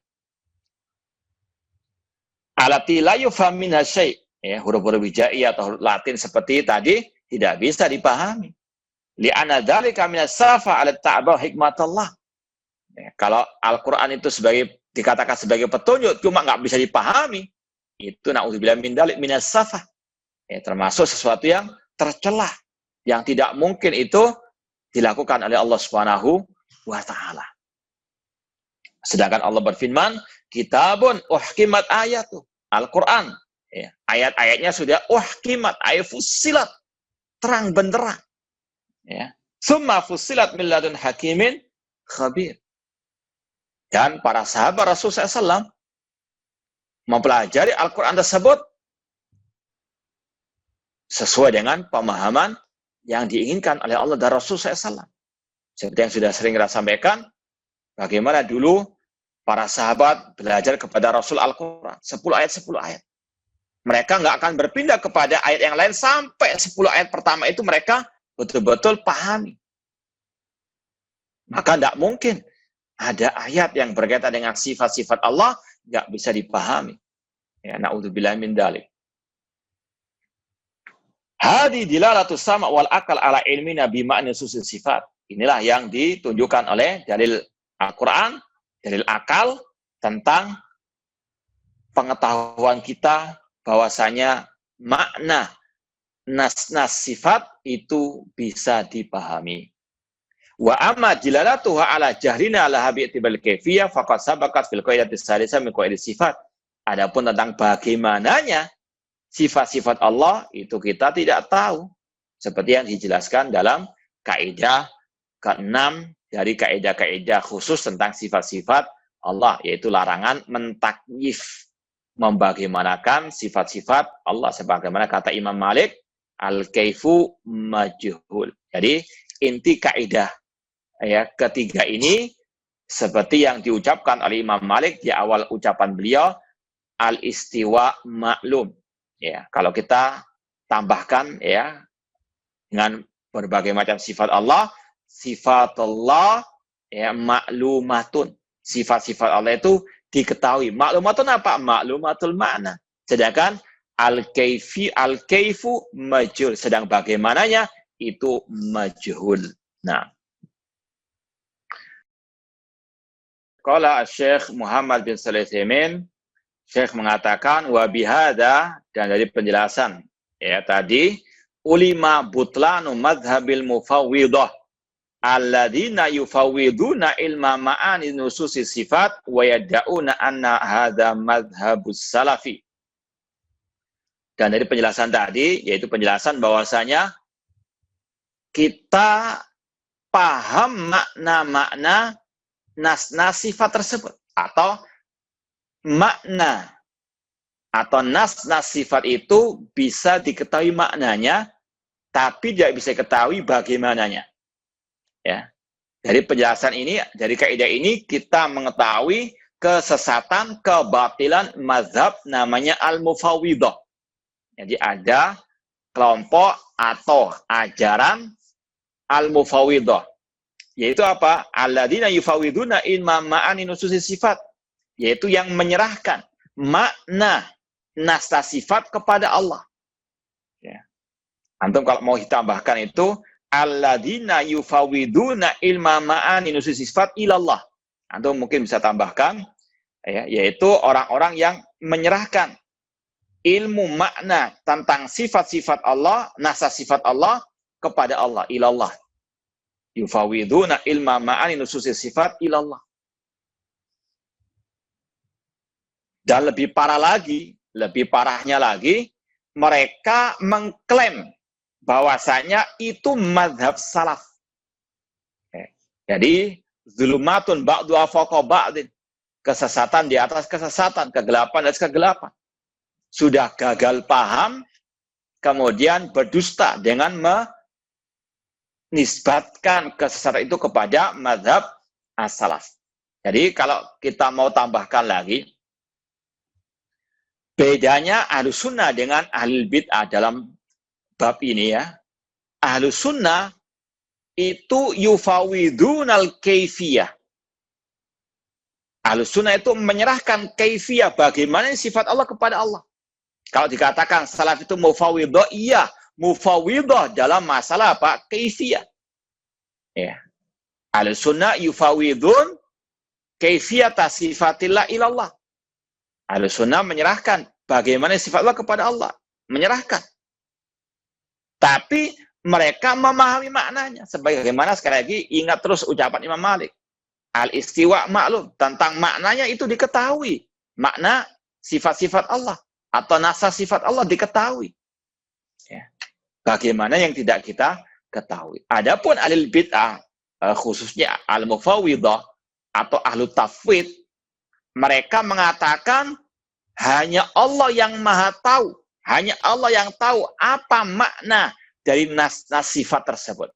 S2: Alati la yufham minha syai'. Huruf-huruf hijaiyah atau huruf Latin seperti tadi tidak bisa dipahami. Li'anna dzalika minas safa 'ala ta'ba hikmatallah. Kalau Al-Qur'an itu dikatakan sebagai petunjuk cuma nggak bisa dipahami, itu na'udzubillah min dzalik minas safa. Termasuk sesuatu yang tercela, yang tidak mungkin itu dilakukan oleh Allah Subhanahu wa taala. Sedangkan Allah berfirman, kitabun uhkimat ayatu. Al-Qur'an ayat-ayatnya sudah uhkimat, ayat fussilat, terang benderang. Summa fussilat min ladun hakimin khabir. Dan para sahabat Rasulullah SAW mempelajari Al-Quran tersebut sesuai dengan pemahaman yang diinginkan oleh Allah dan Rasulullah SAW. Seperti yang sudah sering kita sampaikan, bagaimana dulu para sahabat belajar kepada Rasul Al-Quran. 10 ayat, 10 ayat. Mereka nggak akan berpindah kepada ayat yang lain sampai 10 ayat pertama itu mereka betul-betul pahami. Maka tidak mungkin ada ayat yang berkaitan dengan sifat-sifat Allah nggak bisa dipahami. Ya, na'udzubillah min dzalik. Hadi dilalatu sama' wal akal ala ilmina bima'ni nususil sifat. Inilah yang ditunjukkan oleh dalil Al-Quran, dalil akal tentang pengetahuan kita bahwasanya makna nas-nas sifat itu bisa dipahami. Wa amma dilalatuha ala jahrina ala habi'tibal kaifiyah faqad sabaqat fil qaidati salisa min qaidati sifat. Adapun tentang bagaimananya sifat-sifat Allah itu kita tidak tahu. Seperti yang dijelaskan dalam kaidah ke-6 dari kaidah-kaidah khusus tentang sifat-sifat Allah, yaitu larangan mentakyif, membagaimanakan sifat-sifat Allah. Sebagaimana kata Imam Malik, al-kaifu majhul. Jadi inti kaidah ya ketiga ini seperti yang diucapkan oleh Imam Malik di awal ucapan beliau, al-istiwa maklum. Ya, kalau kita tambahkan ya dengan berbagai macam sifat Allah ya maklumatun. Sifat-sifat Allah itu diketahui. Maklumatun apa? Maklumatul makna. Sedangkan al-kaifu majhul. Sedang bagaimananya itu majhul. Nah. Qala Syekh Muhammad bin Shalih Al-Utsaimin, Syekh mengatakan wa bihada, dan dari penjelasan ya tadi, ulima butlanu madhabil mufawwidah alladzina yufawwiduna ilma ma'ani nususi sifat wa yad'una anna hadza madhhabus salafi. Dan dari penjelasan tadi, yaitu penjelasan bahwasanya kita paham makna-makna nas-nas sifat tersebut, atau makna atau nas-nas sifat itu bisa diketahui maknanya, tapi tidak bisa diketahui bagaimananya. Ya. Dari penjelasan ini, dari kaidah ini kita mengetahui kesesatan, kebatilan mazhab namanya al-mufawwidah. Jadi ada kelompok atau ajaran al-mufawwidah. Yaitu apa? Alladzina yufawwiduna ilma ma'ani nususi sifat. Yaitu yang menyerahkan makna nas-nas sifat kepada Allah. Ya. Antum kalau mau ditambahkan itu, alladzina yufawwiduna ilma ma'ani nususi sifat ilallah. Antum mungkin bisa tambahkan, ya, yaitu orang-orang yang menyerahkan ilmu makna tentang sifat-sifat Allah, nas-nas sifat Allah kepada Allah, ilallah. Yufawwiduna ilma ma'ani nususi sifat ilallah. Dan lebih parahnya lagi, mereka mengklaim bahwasanya itu mazhab salaf. Jadi, zulumatun ba'duha fawqa ba'din. Kesesatan di atas kesesatan, kegelapan di atas kegelapan. Sudah gagal paham, kemudian berdusta dengan menisbatkan kesesatan itu kepada mazhab as-salaf. Jadi, kalau kita mau tambahkan lagi, bedanya Ahlus Sunnah dengan Ahlul Bid'ah dalam bab ini ya. Ahlus Sunnah itu yufawwidunal kaifiyah. Ahlus Sunnah itu menyerahkan kaifiyah, bagaimana sifat Allah kepada Allah. Kalau dikatakan salaf itu mufawwidah, iya, mufawwidah dalam masalah apa? Kaifiyah. Ya. Ahlus Sunnah yufawwidun kaifiyata sifatillah ilallah. Ahlus Sunnah menyerahkan bagaimana sifat Allah kepada Allah. Menyerahkan. Tapi mereka memahami maknanya. Sebagaimana sekali lagi, ingat terus ucapan Imam Malik. Al-istiwa maklum. Tentang maknanya itu diketahui. Makna sifat-sifat Allah. Atau nasa sifat Allah diketahui. Ya. Bagaimana yang tidak kita ketahui. Adapun ahlul bid'ah, khususnya al-mufawwidah atau ahlu tafwid, mereka mengatakan hanya Allah yang maha tahu. Hanya Allah yang tahu apa makna dari nas sifat tersebut.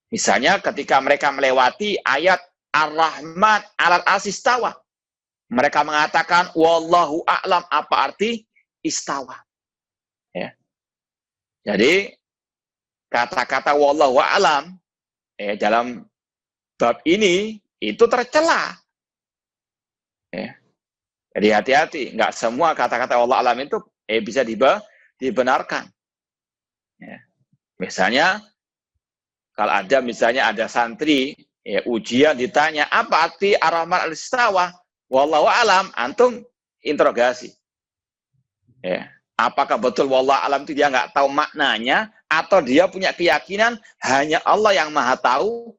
S2: Misalnya ketika mereka melewati ayat Ar-Rahman 'alal arsy istawa. Mereka mengatakan wallahu a'lam, apa arti istawa. Ya. Jadi kata-kata wallahu a'lam dalam bab ini itu tercela. Ya. Jadi hati-hati, nggak semua kata-kata Allah alam itu bisa dibenarkan. Ya. Misalnya, kalau ada santri, ujian ditanya, apa arti Ar-Rahman al-Istawa? Wallahu alam, antum interogasi. Ya. Apakah betul wallahu alam itu dia nggak tahu maknanya, atau dia punya keyakinan hanya Allah yang maha tahu,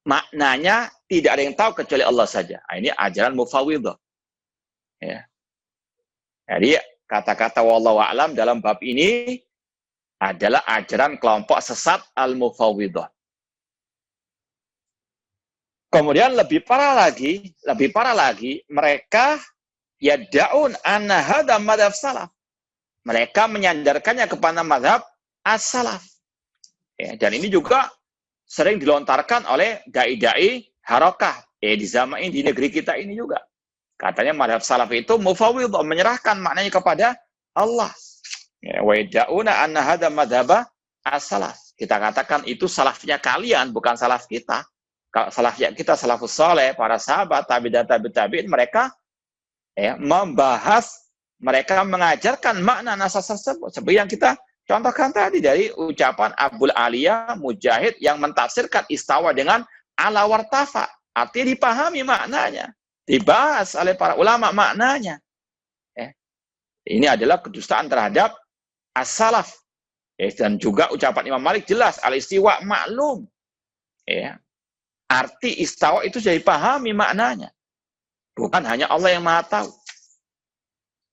S2: maknanya tidak ada yang tahu kecuali Allah saja. Nah, ini ajaran mufawwidah. Ya. Jadi kata-kata wallahu a'lam dalam bab ini adalah ajaran kelompok sesat al-mufawwidah. Kemudian lebih parah lagi, mereka yad'un anna hadha madhab salaf. Mereka menyandarkannya kepada madhab as-salaf. Ya, dan ini juga sering dilontarkan oleh dai-dai harakah di zaman ini, di negeri kita ini juga. Katanya madhab salaf itu mufawwidah, menyerahkan maknanya kepada Allah. Wa yad'una anna hadha madhaba as-salaf. Kita katakan itu salafnya kalian, bukan salaf kita. Kalau salafnya kita, salafus saleh, para sahabat, tabi'in, mereka membahas, mereka mengajarkan makna nas tersebut. Seperti yang kita contohkan tadi dari ucapan Abul Aliyah Mujahid yang mentafsirkan istawa dengan ala wartafa. Artinya dipahami maknanya. Dibahas oleh para ulama maknanya. Ini adalah kedustaan terhadap as-salaf. Dan juga ucapan Imam Malik jelas, al-istiwa maklum. Arti istawa itu sudah dipahami maknanya. Bukan hanya Allah yang maha tahu.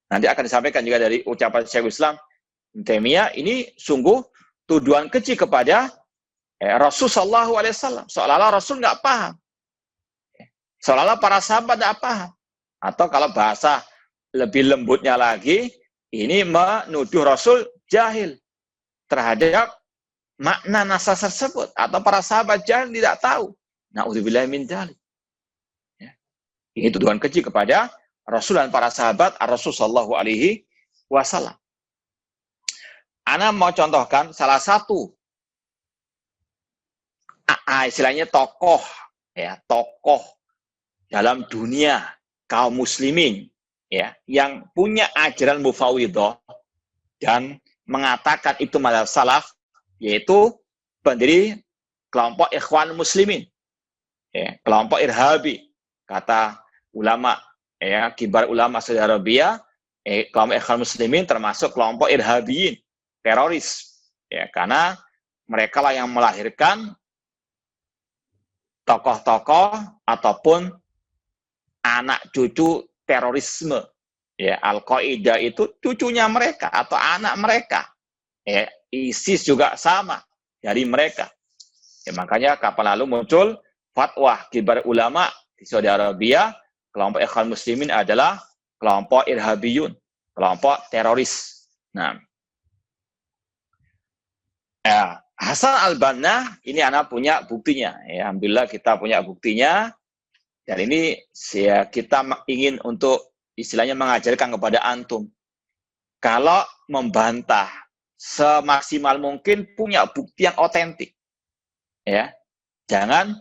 S2: Nanti akan disampaikan juga dari ucapan Syekhul Islam Ibnu Taimiyah, ini sungguh tuduhan keji kepada Rasul sallallahu alaihi wasallam. Seolah-olah Rasul nggak paham. Seolah-olah para sahabat tidak paham. Atau kalau bahasa lebih lembutnya lagi, ini menuduh Rasul jahil terhadap makna nas tersebut. Atau para sahabat jahil tidak tahu. Na'udzubillahi min dzalik. Ini tuduhan keji kepada Rasul dan para sahabat Rasul sallallahu alaihi wasallam. Ana mau contohkan salah satu istilahnya tokoh dalam dunia kaum muslimin yang punya ajaran mufawwidah dan mengatakan itu madhab salaf, yaitu pendiri kelompok Ikhwan Muslimin, kelompok irhabi, kata ulama kibar ulama Saudi Arabia, kelompok Ikhwan Muslimin termasuk kelompok irhabiyin, teroris, karena mereka lah yang melahirkan tokoh-tokoh ataupun anak cucu terorisme. Al-Qaeda itu cucunya mereka atau anak mereka. ISIS juga sama dari mereka. Makanya kapan lalu muncul fatwa kibar ulama di Saudi Arabia, kelompok Ikhwan Muslimin adalah kelompok irhabiyun, kelompok teroris. Nah, Hasan al-Banna ini anak punya buktinya. Alhamdulillah kita punya buktinya. Dan ini kita ingin untuk istilahnya mengajarkan kepada antum. Kalau membantah semaksimal mungkin punya bukti yang otentik. Jangan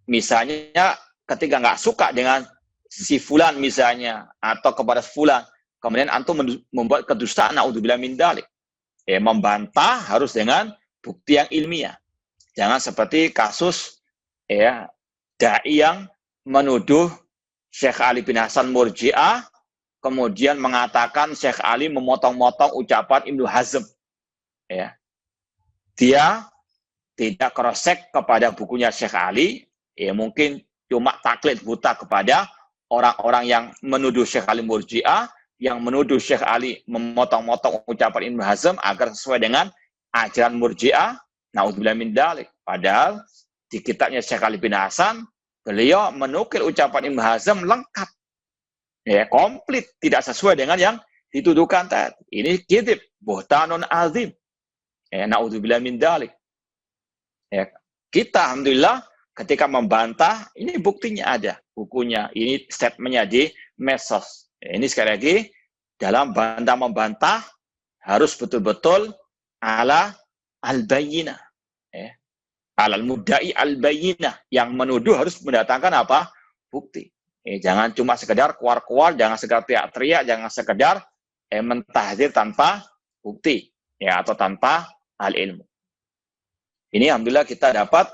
S2: misalnya ketika nggak suka dengan si fulan misalnya atau kepada fulan, kemudian antum membuat kedustaan, naudzubillah min dzalik. Membantah harus dengan bukti yang ilmiah. Jangan seperti kasus dai yang menuduh Syekh Ali bin Hasan Murji'ah, kemudian mengatakan Syekh Ali memotong-motong ucapan Ibnu Hazm. Dia tidak cross-check kepada bukunya Syekh Ali, mungkin cuma taklid buta kepada orang-orang yang menuduh Syekh Ali Murji'ah, yang menuduh Syekh Ali memotong-motong ucapan Ibnu Hazm agar sesuai dengan ajaran Murji'ah, naudzubillah min dzalik. Padahal di kitabnya Syekh Ali bin Hasan, beliau menukil ucapan Ibnu Hazm lengkap. Ya, komplit, tidak sesuai dengan yang dituduhkan tadi. Ini kidib, buhtanun azim. Ya, naudzubillah min dzalik. Ya, kita alhamdulillah ketika membantah, ini buktinya ada, bukunya, ini statementnya di medsos. Ya, ini sekali lagi, dalam bantah-membantah, harus betul-betul ala al-bayyinah. Ya. Alal mudda'i al-bayyinah. Yang menuduh harus mendatangkan apa? Bukti. Jangan cuma sekedar kuar-kuar, jangan sekedar teriak-teriak, jangan sekedar mentahdzir tanpa bukti, ya, atau tanpa al-ilmu. Ini alhamdulillah kita dapat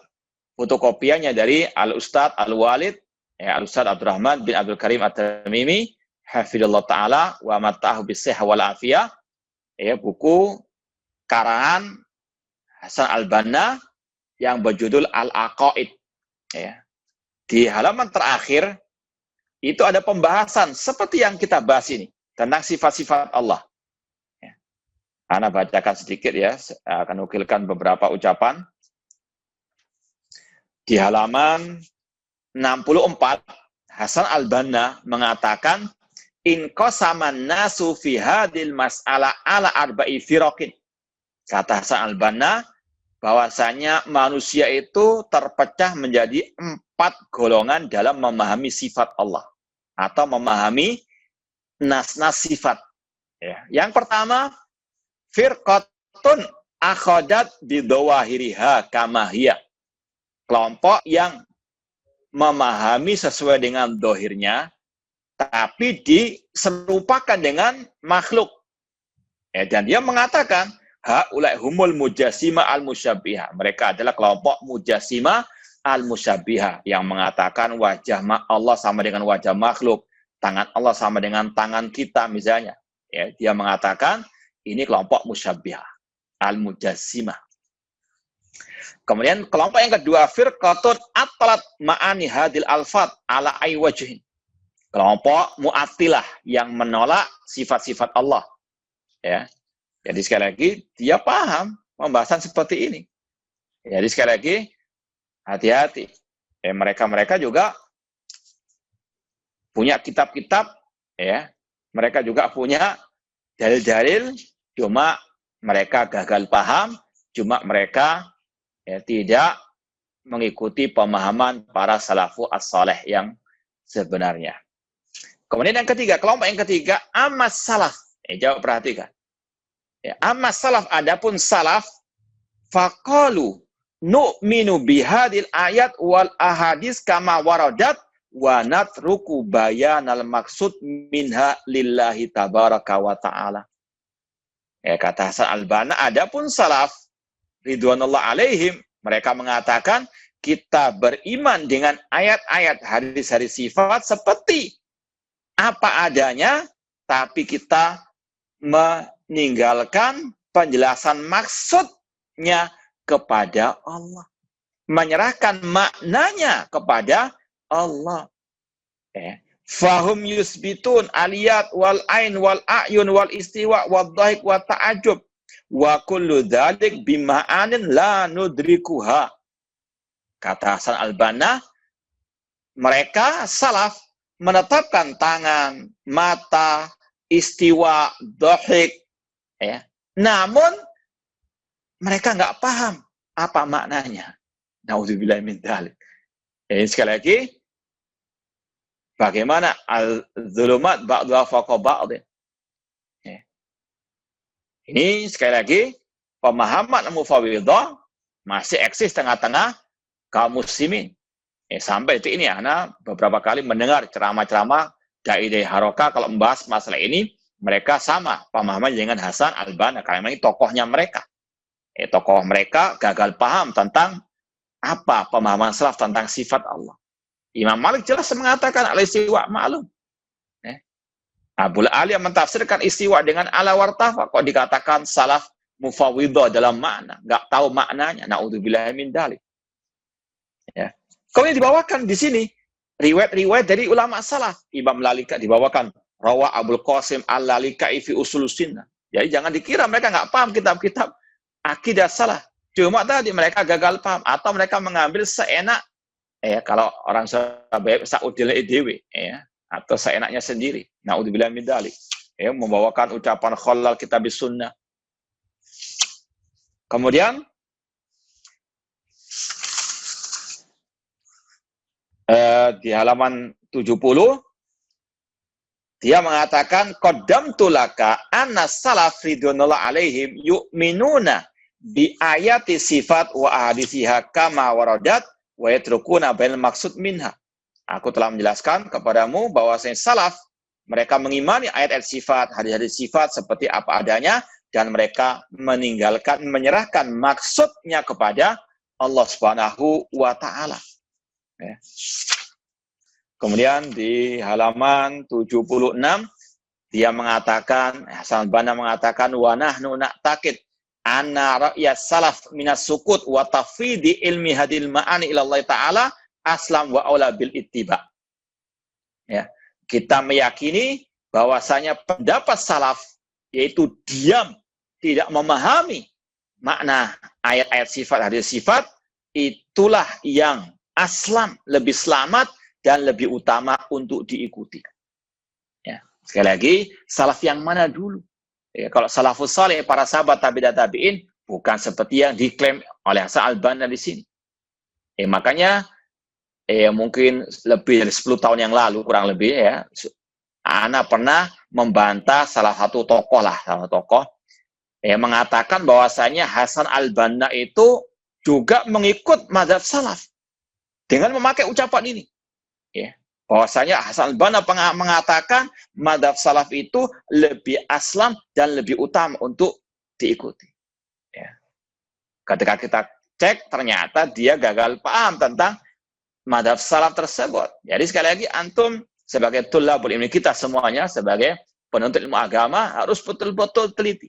S2: fotokopiannya dari Al-Ustadz Al-Walid, ya, Al-Ustadz Abdurrahman bin Abdul Karim At-Tamimi, hafidhullah ta'ala, wa matahu bisihha wal afiyah, ya, buku karangan Hasan Al-Banna yang berjudul Al-Aqaid. Ya. Di halaman terakhir, itu ada pembahasan seperti yang kita bahas ini, tentang sifat-sifat Allah. Ya. Ana bacakan sedikit ya, akan nukilkan beberapa ucapan. Di halaman 64, Hasan Al-Banna mengatakan, in qasaman nasu fi hadil mas'ala ala arba'i firaqin. Kata Hasan Al-Banna, bahwasanya manusia itu terpecah menjadi 4 golongan dalam memahami sifat Allah atau memahami nas-nas sifat. Ya. Yang pertama, firqatun akhadat bidawahiriha kamahiyah. Kelompok yang memahami sesuai dengan dohirnya, tapi diserupakan dengan makhluk. Ya, dan dia mengatakan, haulai humul mujassima al-musyabbihah. Mereka adalah kelompok mujassima al-musyabbihah yang mengatakan wajah Allah sama dengan wajah makhluk, tangan Allah sama dengan tangan kita misalnya. Ya, dia mengatakan ini kelompok musyabbihah al-mujassimah. Kemudian kelompok yang kedua, firqatun atalat ma'ani hadil alfat ala aiwajhin. Kelompok mu'attilah yang menolak sifat-sifat Allah. Ya. Jadi sekali lagi, dia paham pembahasan seperti ini. Jadi sekali lagi, hati-hati. Mereka-mereka juga punya kitab-kitab, ya. Mereka juga punya dalil-dalil, cuma mereka gagal paham, cuma mereka ya, tidak mengikuti pemahaman para salafu as-saleh yang sebenarnya. Kemudian yang ketiga, kelompok yang ketiga, amas salaf. Jawab, perhatikan. Ya, amma salaf, adapun salaf, faqalu nu'minu bihadil ayat wal ahadis kama waradat wa natruku bayanal maksud minha lillahi tabaraka wa ta'ala. Ya, kata Hasan Al-Banna, adapun salaf ridwanullah alaihim, mereka mengatakan kita beriman dengan ayat-ayat hadis-hadis sifat seperti apa adanya, tapi kita meninggalkan penjelasan maksudnya kepada Allah. Menyerahkan maknanya kepada Allah. Fahum yusbitun aliyat wal ain wal a'yun wal istiwa wal dhahik wa ta'ajub. Wa kullu dhalik bima'anin la nudrikuha. Kata Hasan Al-Banna, mereka salaf menetapkan tangan, mata, istiwa, dohik, ya. Namun mereka nggak paham apa maknanya. Naudzubillah min dzalik. Sekali lagi, bagaimana al-dzulumat ba'dha fawqa ba'd. Ya. Ini sekali lagi pemahaman mufawwidhah masih eksis tengah-tengah kaum muslimin. Sampai detik ini, ana beberapa kali mendengar ceramah-ceramah dai-dai harokah kalau membahas masalah ini, mereka sama pemahaman dengan Hasan Al-Banna, karena ini tokohnya mereka. Tokoh mereka gagal paham tentang apa pemahaman salaf tentang sifat Allah. Imam Malik jelas mengatakan al-istiwa ma'lum. Abul Ali yang mentafsirkan istiwa dengan ala wartafa, kok dikatakan salaf mufawwidhah dalam makna, nggak tahu maknanya. Naudzubillah min dzalik. Ya. Kemudian dibawakan di sini riwayat-riwayat dari ulama salaf. Imam Lalika dibawakan Rawa Abul Qasim Al-Lalika'i fi Usul Sunnah. Jadi jangan dikira mereka nggak paham kitab-kitab akidah salah. Cuma tadi mereka gagal paham atau mereka mengambil seenak, kalau orang Surabaya saudil dewe, atau seenaknya sendiri. Naudzubillah min dzalik. Membawakan ucapan khalal kitab sunnah. Kemudian di halaman 70 dia mengatakan qaddamtu laka anna salaf ridwanullah alaihim yu'minuna bi ayati sifat wa ahadithiha kama waradat wa yatrukuna bainal maksud minha. Aku telah menjelaskan kepadamu bahwasanya salaf mereka mengimani ayat-ayat sifat, hadis-hadis sifat seperti apa adanya dan mereka menyerahkan maksudnya kepada Allah Subhanahu wa taala. Kemudian di halaman 76 dia mengatakan, Hasan al-Banna mengatakan wa nahnu na'taqid anna ra'yas salaf minas sukut wa tafwidi ilmi hadil ma'ani ila Allah taala aslam wa aula bil ittiba. Kita meyakini bahwasanya pendapat salaf yaitu diam, tidak memahami makna ayat-ayat sifat, hadis sifat, itulah yang aslam, lebih selamat dan lebih utama untuk diikuti. Sekali lagi, salaf yang mana dulu? Kalau salafus saleh, para sahabat tabi'in, bukan seperti yang diklaim oleh Hasan al-Banna di sini. Makanya, mungkin lebih dari 10 tahun yang lalu, kurang lebih Ana pernah membantah salah satu tokoh mengatakan bahwasanya Hasan al-Banna itu juga mengikut mazhab salaf dengan memakai ucapan ini. Bahwasanya Hasan al-Banna mengatakan mazhab salaf itu lebih aslam dan lebih utama untuk diikuti. Ketika kita cek, ternyata dia gagal paham tentang mazhab salaf tersebut. Jadi sekali lagi, antum sebagai tulabul ilmi, kita semuanya sebagai penuntut ilmu agama harus betul-betul teliti.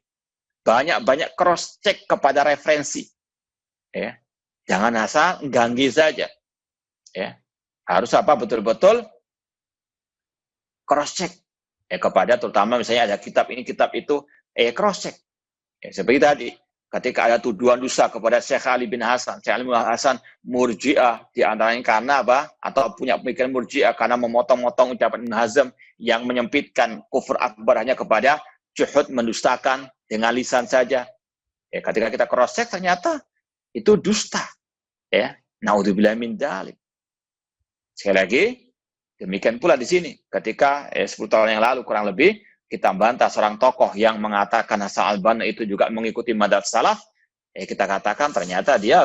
S2: Banyak-banyak cross check kepada referensi. Jangan asal ganggi saja. Harus betul-betul cross check kepada, terutama misalnya ada kitab ini, kitab itu, cross check. Seperti tadi, ketika ada tuduhan dusta kepada Syekh Ali bin Hasan, Syekh Ali bin Hasan murji'ah, diantaranya karena atau punya pemikiran murji'ah karena memotong-motong ucapan Ibn Hazm yang menyempitkan kufur akbar hanya kepada juhud, mendustakan dengan lisan saja. Ketika kita cross check, ternyata itu dusta. Naudzubillah min dzalik. Sekali lagi, demikian pula di sini. Ketika 10 tahun yang lalu kurang lebih, kita bantah seorang tokoh yang mengatakan Hasan al-Banna itu juga mengikuti mazhab salaf, kita katakan ternyata dia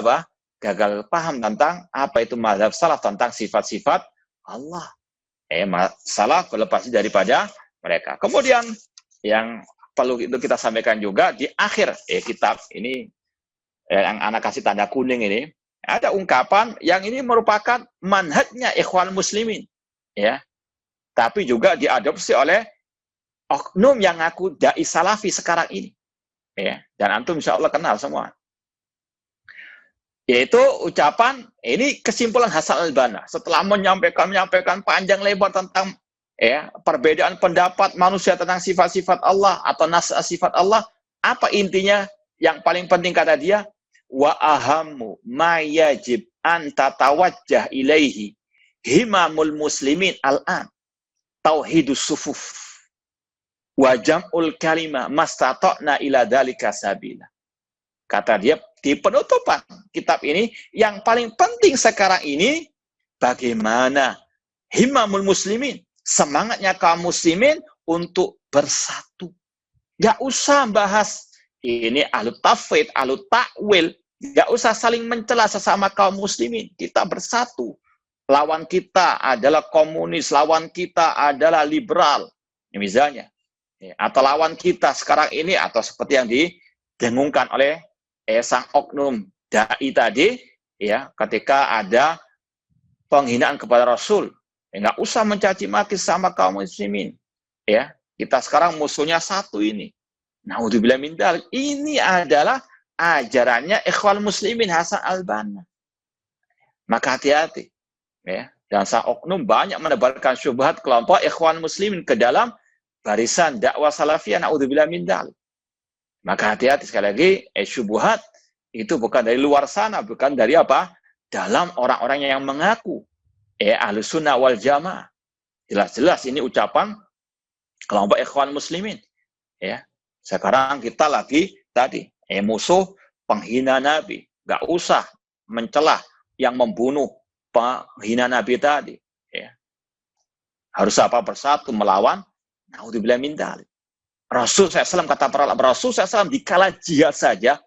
S2: gagal paham tentang apa itu mazhab salaf, tentang sifat-sifat Allah. Salaf berlepas daripada mereka. Kemudian yang perlu itu kita sampaikan juga di akhir kitab ini, yang anak kasih tanda kuning ini, ada ungkapan yang ini merupakan manhajnya ikhwan muslimin, tapi juga diadopsi oleh oknum yang ngaku dai salafi sekarang ini, dan antum insya Allah kenal semua. Yaitu ucapan ini, kesimpulan Hasan al-Banna setelah menyampaikan panjang lebar tentang perbedaan pendapat manusia tentang sifat-sifat Allah atau nas sifat Allah. Apa intinya? Yang paling penting kata dia, wa ahammu ma yajib an tatawajjah ilaihi himamul muslimin al-an tauhidus sufuf wa jam'ul kalimah mastata'na ila dzalika sabila. Kata dia di penutupan kitab ini, yang paling penting sekarang ini bagaimana himamul muslimin, semangatnya kaum muslimin untuk bersatu. Gak usah bahas ini ahlu tafwid, ahlu takwil, gak usah saling mencela sesama kaum muslimin. Kita bersatu. Lawan kita adalah komunis, lawan kita adalah liberal, misalnya. Atau lawan kita sekarang ini, atau seperti yang didengungkan oleh sang oknum dai tadi, ketika ada penghinaan kepada Rasul, nggak usah mencaci maki sama kaum muslimin. Kita sekarang musuhnya satu ini. Naudzubillah min dzalik. Ini adalah ajarannya ikhwan muslimin Hasan al-Banna. Maka hati-hati. Dan sang oknum banyak menebarkan syubhat kelompok ikhwan muslimin ke dalam barisan dakwah salafiyah. Naudzubillah min dzalik. Maka hati-hati sekali lagi, syubhat itu bukan dari luar sana, bukan dari apa? Dalam orang-orang yang mengaku Ahlus Sunnah wal Jamaah. Jelas-jelas ini ucapan kelompok ikhwan muslimin. Ya. Sekarang kita lagi tadi musuh penghina Nabi. Gak usah mencelah yang membunuh penghina Nabi tadi. Ya. Harus apa? Bersatu melawan. Naudzubillah min dzalik. Rasul SAW, kata para ulama, Rasul SAW dikala jihad saja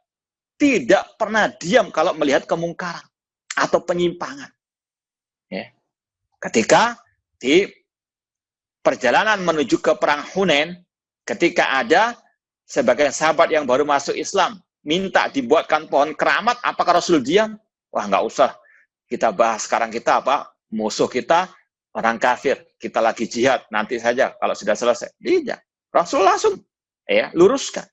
S2: tidak pernah diam kalau melihat kemungkaran atau penyimpangan. Ya. Ketika di perjalanan menuju ke perang Hunain, ketika ada sebagian sahabat yang baru masuk Islam minta dibuatkan pohon keramat, apakah Rasul diam? Wah, nggak usah kita bahas sekarang, kita apa? Musuh kita orang kafir, kita lagi jihad, nanti saja kalau sudah selesai. Tidak. Rasul langsung luruskan.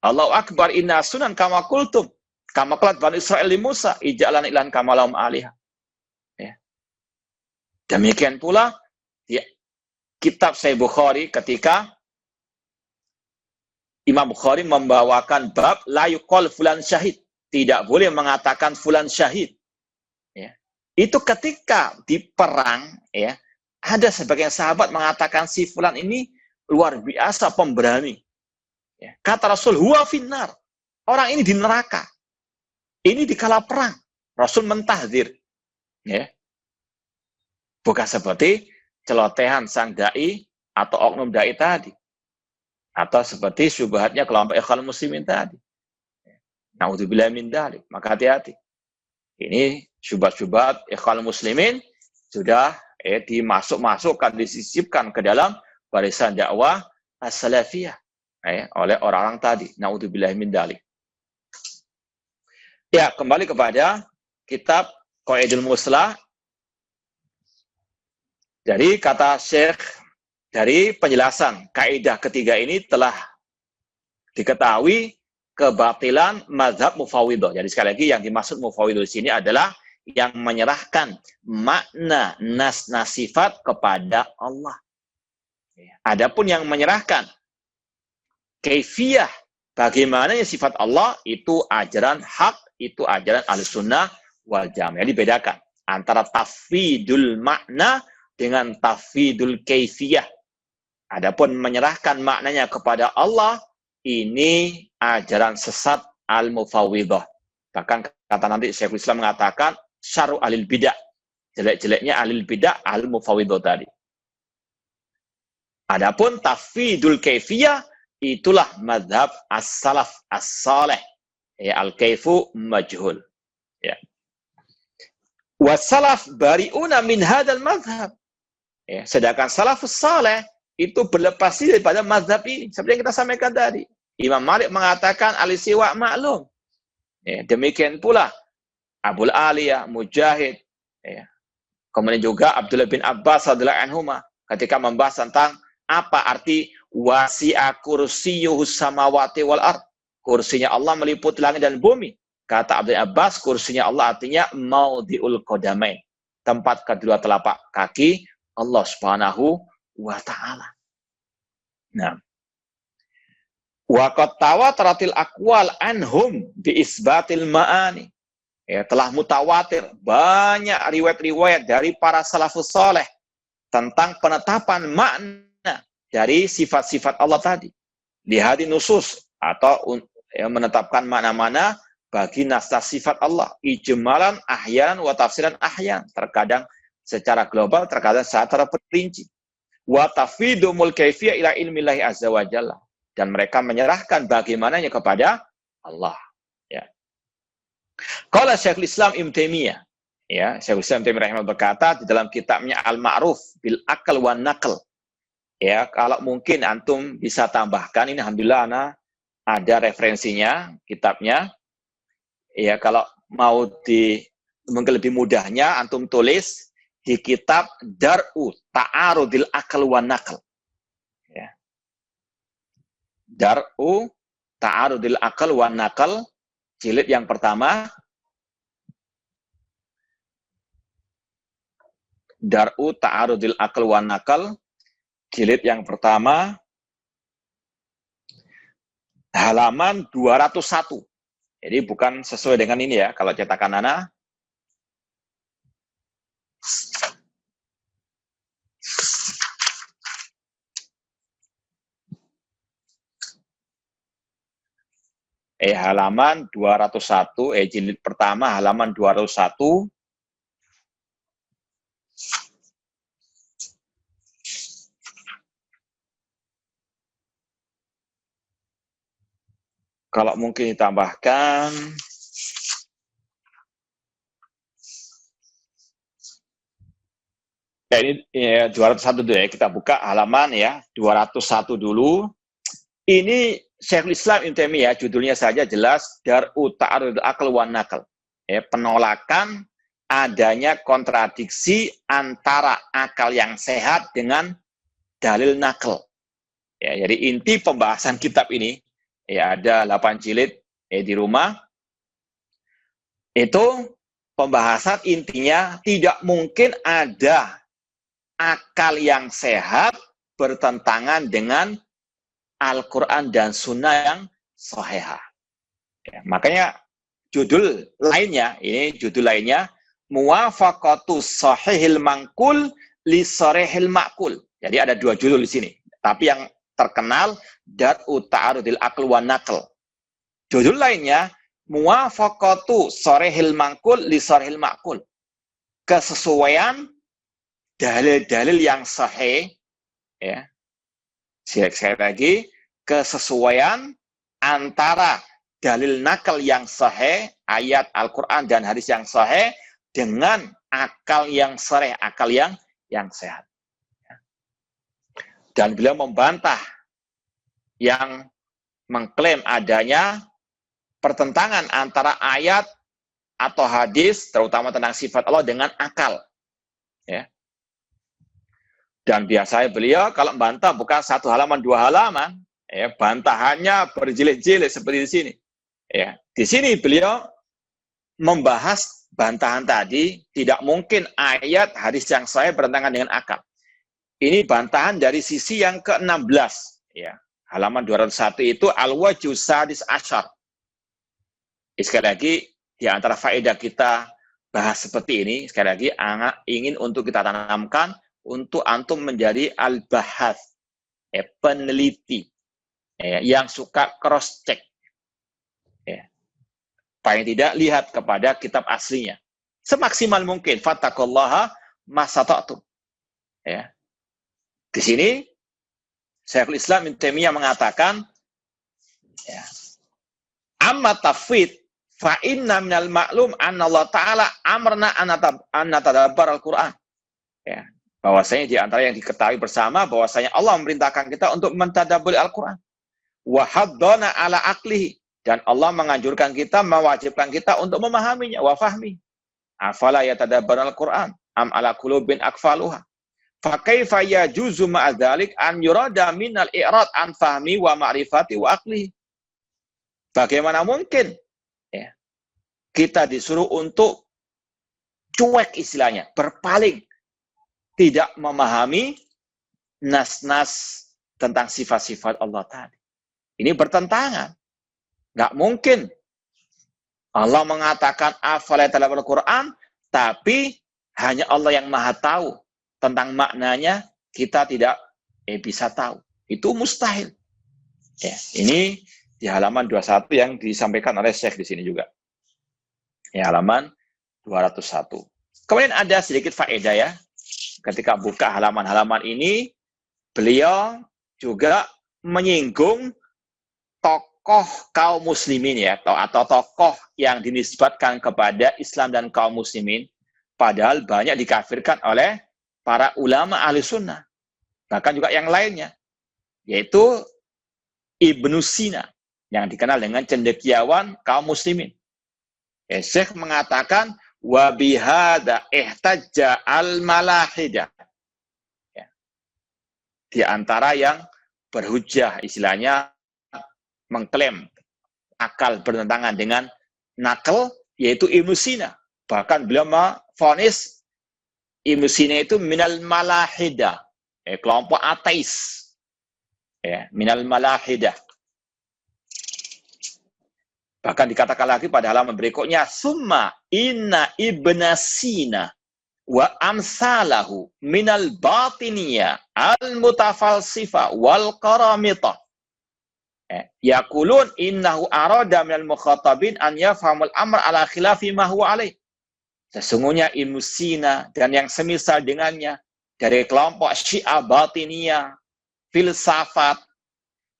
S2: Allahu Akbar, inna sunan kama kultum. Kama qalat Bani Israil li Musa, ija'lan ilan kama lahum alihah. Ya. Demikian pula kitab Sahih Bukhari ketika Imam Bukhari membawakan bab la yuqal fulan syahid. Tidak boleh mengatakan fulan syahid. Ya. Itu ketika di perang, ada sebagian sahabat mengatakan si fulan ini luar biasa pemberani. Ya. Kata Rasul, huwa finnar. Orang ini di neraka. Ini di kala perang. Rasul mentahdzir. Ya. Bukan seperti celotehan sang dai atau oknum dai tadi. Atau seperti syubhatnya kelompok ikhwan muslimin tadi. Naudzubillah min dzalik. Maka hati-hati. Ini syubhat-syubhat ikhwan muslimin sudah dimasukkan, disisipkan ke dalam barisan dakwah as-salafiyah oleh orang-orang tadi. Naudzubillah min dzalik. Ya, kembali kepada kitab Qawaidul Muslah. Dari kata Syekh, dari penjelasan kaidah ketiga ini telah diketahui kebatilan mazhab Mufawwidhah. Jadi sekali lagi yang dimaksud Mufawwidhah di sini adalah yang menyerahkan makna nas sifat kepada Allah. Adapun yang menyerahkan kaifiyah bagaimana sifat Allah, itu ajaran hak, itu ajaran Ahlussunnah wal Jamaah. Jadi bedakan antara tafwidul makna dengan tafwidul kaifiyah. Adapun menyerahkan maknanya kepada Allah, ini ajaran sesat al-mufawwidhah. Bahkan kata nanti Syekhul Islam mengatakan syarru ahlil bidah. Jelek-jeleknya ahlil bidah al-mufawwidhah tadi. Adapun tafwidul kaifiyah, itulah mazhab as-salaf as-salih. Al-kaifu majhul. Ya. Wassalaf bari'una min hadzal mazhab. Sedangkan salafus saleh itu berlepas diri daripada mazhab ini. Seperti yang kita sampaikan tadi. Imam Malik mengatakan al-istiwa maklum. Demikian pula Abul Aliyah, Mujahid, kemudian juga Abdullah bin Abbas radhiyallahu anhuma ketika membahas tentang apa arti wasi'a kursiyyuhus samawati wal ard. Kursinya Allah meliputi langit dan bumi. Kata Abdul Abbas, kursinya Allah artinya maudhi'ul qadamain, tempat kedua telapak kaki Allah Subhanahu wa taala. Nah, wa qad tawataratil aqwal anhum bi isbatil ma'ani. Telah mutawatir banyak riwayat-riwayat dari para salafus saleh tentang penetapan makna dari sifat-sifat Allah tadi. Lihat nusus atau menetapkan makna-makna bagi nas-nas sifat Allah, ijmalan ahyan wa tafsiran ahyan, terkadang secara global, terkadang secara perinci. Wa tafwidul kaifiyah ila ilmillahi azza wa jalla, dan mereka menyerahkan bagaimananya kepada Allah. Ya. Qala Syekhul Islam Ibnu Taimiyah, Syekhul Islam Ibnu Taimiyah rahimahullah berkata di dalam kitabnya Al-Ma'ruf bil Aql wan Naql. Kalau mungkin antum bisa tambahkan, ini alhamdulillah ada referensinya kitabnya. Kalau mau mungkin lebih mudahnya antum tulis di kitab Dar'u Ta'arudil Aql wan Naql. Dar'u Ta'arudil Aql wan Naql, jilid yang pertama. Dar'u Ta'arudil Aql wan Naql, jilid yang pertama. halaman 201. Jadi bukan sesuai dengan ini ya, kalau cetakan Nana. Halaman 201, jilid pertama halaman 201. Kalau mungkin ditambahkan, ini 201 dulu ya, kita buka halaman ya, 201 dulu. Ini Syekhul Islam Ibnu Taimiyah, judulnya saja jelas, Dar'u Ta'arudul Aql wan Naql. Penolakan adanya kontradiksi antara akal yang sehat dengan dalil nakal. Jadi inti pembahasan kitab ini, ada 8 jilid di rumah. Itu pembahasan intinya tidak mungkin ada akal yang sehat bertentangan dengan Al-Quran dan Sunnah yang sahihah. Makanya judul lainnya, Muwafaqatus Sahihil Mangkul li Sarihil Ma'kul. Jadi ada 2 judul di sini. Tapi yang terkenal Dar'u Ta'arudil Aql wan Naql. Judul lainnya Muwafaqatu Sarihil Mangkul li Sarihil Ma'kul. Kesesuaian dalil-dalil yang sahih, ya. Sekali lagi, kesesuaian antara dalil nakal yang sahih, ayat Al-Quran dan hadis yang sahih, dengan akal yang sahih, akal yang sehat. Dan beliau membantah yang mengklaim adanya pertentangan antara ayat atau hadis, terutama tentang sifat Allah, dengan akal. Ya. Dan biasanya beliau kalau bantah bukan 1 halaman, 2 halaman, bantahannya berjilid-jilid seperti di sini. Di sini beliau membahas bantahan tadi, tidak mungkin ayat hadis yang sahih bertentangan dengan akal. Ini bantahan dari sisi yang ke-16. Halaman 201 itu Al-Wajhu Sadis Asyar. Sekali lagi, di antara faedah kita bahas seperti ini, sekali lagi ingin untuk kita tanamkan, untuk antum menjadi al-bahath, peneliti, yang suka cross-check. Paling tidak lihat kepada kitab aslinya. Semaksimal mungkin, fattaqullaha masata'tum. Di sini, Syekhul Islam Ibnu Taimiyah mengatakan, amma tafwid, fa inna minal ma'lum anna Allah Ta'ala amrna an natadabbar al-Quran. Bahwasanya di antara yang diketahui bersama bahwasanya Allah memerintahkan kita untuk mentadabburi Al-Qur'an. Wa haddana ala aqlihi, dan Allah menganjurkan kita, mewajibkan kita untuk memahaminya, wa fahmi. Afala yatadabbarul Al-Qur'an am ala qulubin aqfaluha. Fa kaifa yajuzu ma'a dzalik an yurada minal i'rad an fahmi wa ma'rifati wa aqlihi. Bagaimana mungkin kita disuruh untuk cuek istilahnya, berpaling, tidak memahami nas-nas tentang sifat-sifat Allah tadi. Ini bertentangan. Nggak mungkin Allah mengatakan afala yatadabbarul Quran, tapi hanya Allah yang maha tahu tentang maknanya, kita tidak bisa tahu. Itu mustahil. Ini di halaman 21 yang disampaikan oleh Syekh di sini juga. Halaman 201. Kemudian ada sedikit faedah ya. Ketika buka halaman-halaman ini, beliau juga menyinggung tokoh kaum muslimin ya, atau tokoh yang dinisbatkan kepada Islam dan kaum muslimin, padahal banyak dikafirkan oleh para ulama ahli sunnah. Bahkan juga yang lainnya, yaitu Ibnu Sina, yang dikenal dengan cendekiawan kaum muslimin. Syekh mengatakan, wa bihada ihtajja al-malahidah. Di antara yang berhujjah, istilahnya mengklaim akal bertentangan dengan nakal, yaitu Ibnu Sina. Bahkan beliau memvonis Ibnu Sina itu minal malahidah, kelompok ateis. Minal malahidah. Bahkan dikatakan lagi pada halaman berikutnya, summa inna ibna Sina wa amsalahu minal batiniya al-mutafalsifa wal qaramita. Yaqulun innahu arada minal mukhatabin an yafhamul amr ala khilafi ma huwa alaih. Sesungguhnya Ibnu Sina dan yang semisal dengannya dari kelompok Syiah Batiniyah, filsafat,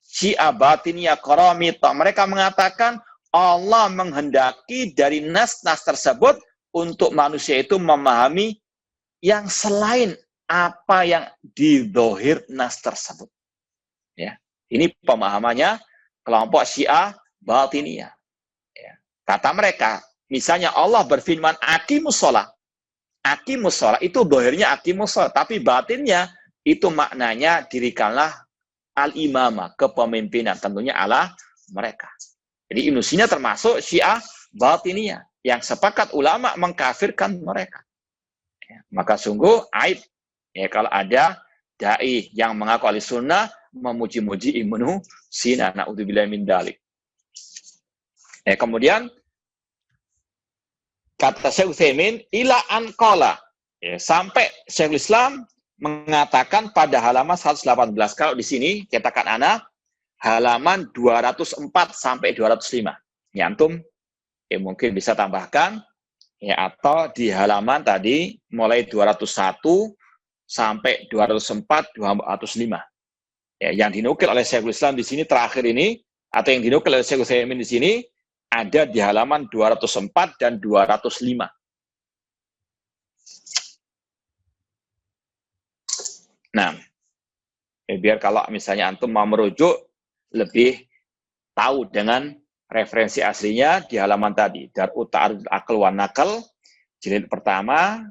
S2: Syiah Batiniyah, Qaramita, mereka mengatakan Allah menghendaki dari nas-nas tersebut untuk manusia itu memahami yang selain apa yang didzohir nas tersebut. Ya, ini pemahamannya kelompok Syiah Batiniyah. Ya. Kata mereka, misalnya Allah berfirman aqimus shalah. Aqimus shalah itu dohirnya aqimus shalah, tapi batinnya itu maknanya dirikanlah al-imamah, kepemimpinan, tentunya Allah mereka. Jadi Ibnu Sina termasuk Syiah Batiniyah yang sepakat ulama mengkafirkan mereka. Ya, maka sungguh aib ya kalau ada dai yang mengaku ahli sunnah memuji-muji Ibnu Sina. Na'udzubillahi min dzalik. Ya, kemudian kata Syekh Utsaimin ila anqala, ya, sampai Syekhul Islam mengatakan pada halaman 118. Kalau di sini cetakan ana halaman 204 sampai 205. Ya, antum ya mungkin bisa tambahkan ya, atau di halaman tadi mulai 201 sampai 204 205. Ya, yang dinukil oleh Syekhul Islam di sini terakhir ini atau yang dinukil oleh Syekh Utsaimin di sini ada di halaman 204 dan 205. Nah, biar kalau misalnya antum mau merujuk lebih tahu dengan referensi aslinya di halaman tadi. Dar'ut Ta'arudul Aql wa Naql, jilid pertama,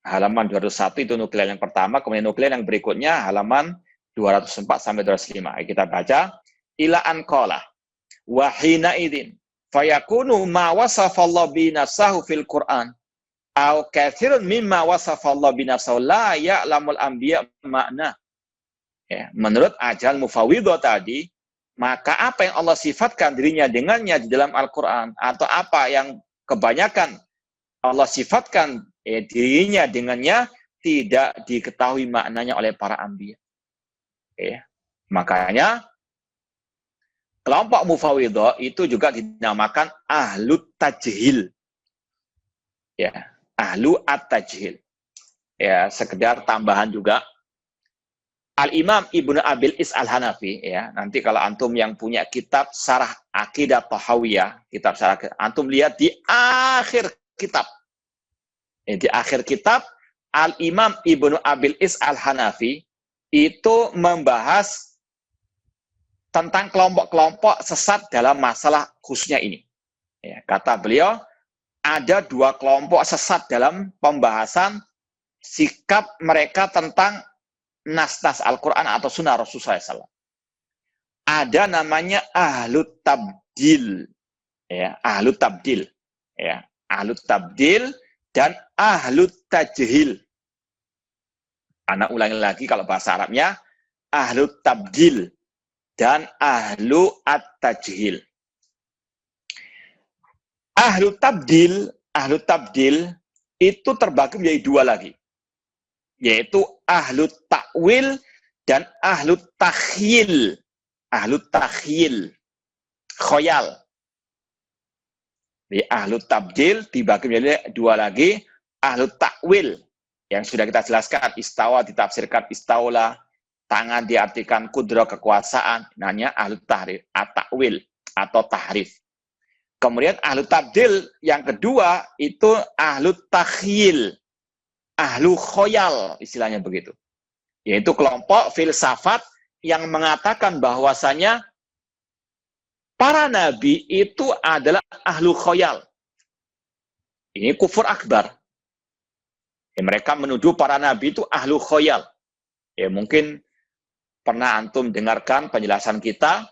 S2: halaman 201 itu nuklear yang pertama, kemudian nuklear yang berikutnya halaman 204 sampai 205. Kita baca, ila anqala wa hina idzin fayakunu ma wasafallahu bi nafsihi fil Qur'an aw katsirun mimma wasafallahu bi nafsihi la ya'lamul anbiya makna. Ya, menurut ajaran mufawwidhah tadi, maka apa yang Allah sifatkan dirinya dengannya di dalam Al-Quran, atau apa yang kebanyakan Allah sifatkan dirinya dengannya, tidak diketahui maknanya oleh para anbiya. Ya. Makanya, kelompok mufawwidhah itu juga dinamakan ahlu tajhil. Ya, ahlu at-tajhil. Ya, sekedar tambahan juga. Al-Imam Ibnu Abil Is Al-Hanafi, ya, nanti kalau antum yang punya kitab Syarah Aqidah Tahawiyah, kitab Syarah, antum lihat di akhir kitab. Di akhir kitab, Al-Imam Ibnu Abil Is Al-Hanafi itu membahas tentang kelompok-kelompok sesat dalam masalah khususnya ini. Ya, kata beliau, ada dua kelompok sesat dalam pembahasan sikap mereka tentang nas-nas Al-Quran atau sunnah Rasulullah SAW. Ada namanya ahlut tabdil. Ya, ahlut tabdil. Ya, ahlut tabdil dan ahlut tajhil. Anak ulangi lagi kalau bahasa Arabnya, ahlut tabdil dan ahlu at-tajhil. Ahlut tabdil itu terbagi menjadi dua lagi, yaitu ahlut takwil dan ahlut takhyil. Ahlut takhyil, khoyal. Di ahlut tabdil dibagi menjadi dua lagi, ahlut takwil yang sudah kita jelaskan, istawa ditafsirkan istaula, tangan diartikan kudra kekuasaan, namanya ahlut tahrif, at-takwil atau tahrif. Kemudian ahlut tabdil yang kedua itu ahlut takhyil, ahlu khoyal, istilahnya begitu. Yaitu kelompok filsafat yang mengatakan bahwasanya para nabi itu adalah ahlu khoyal. Ini kufur akbar. Ya, mereka menuduh para nabi itu ahlu khoyal. Ya, mungkin pernah antum dengarkan penjelasan kita.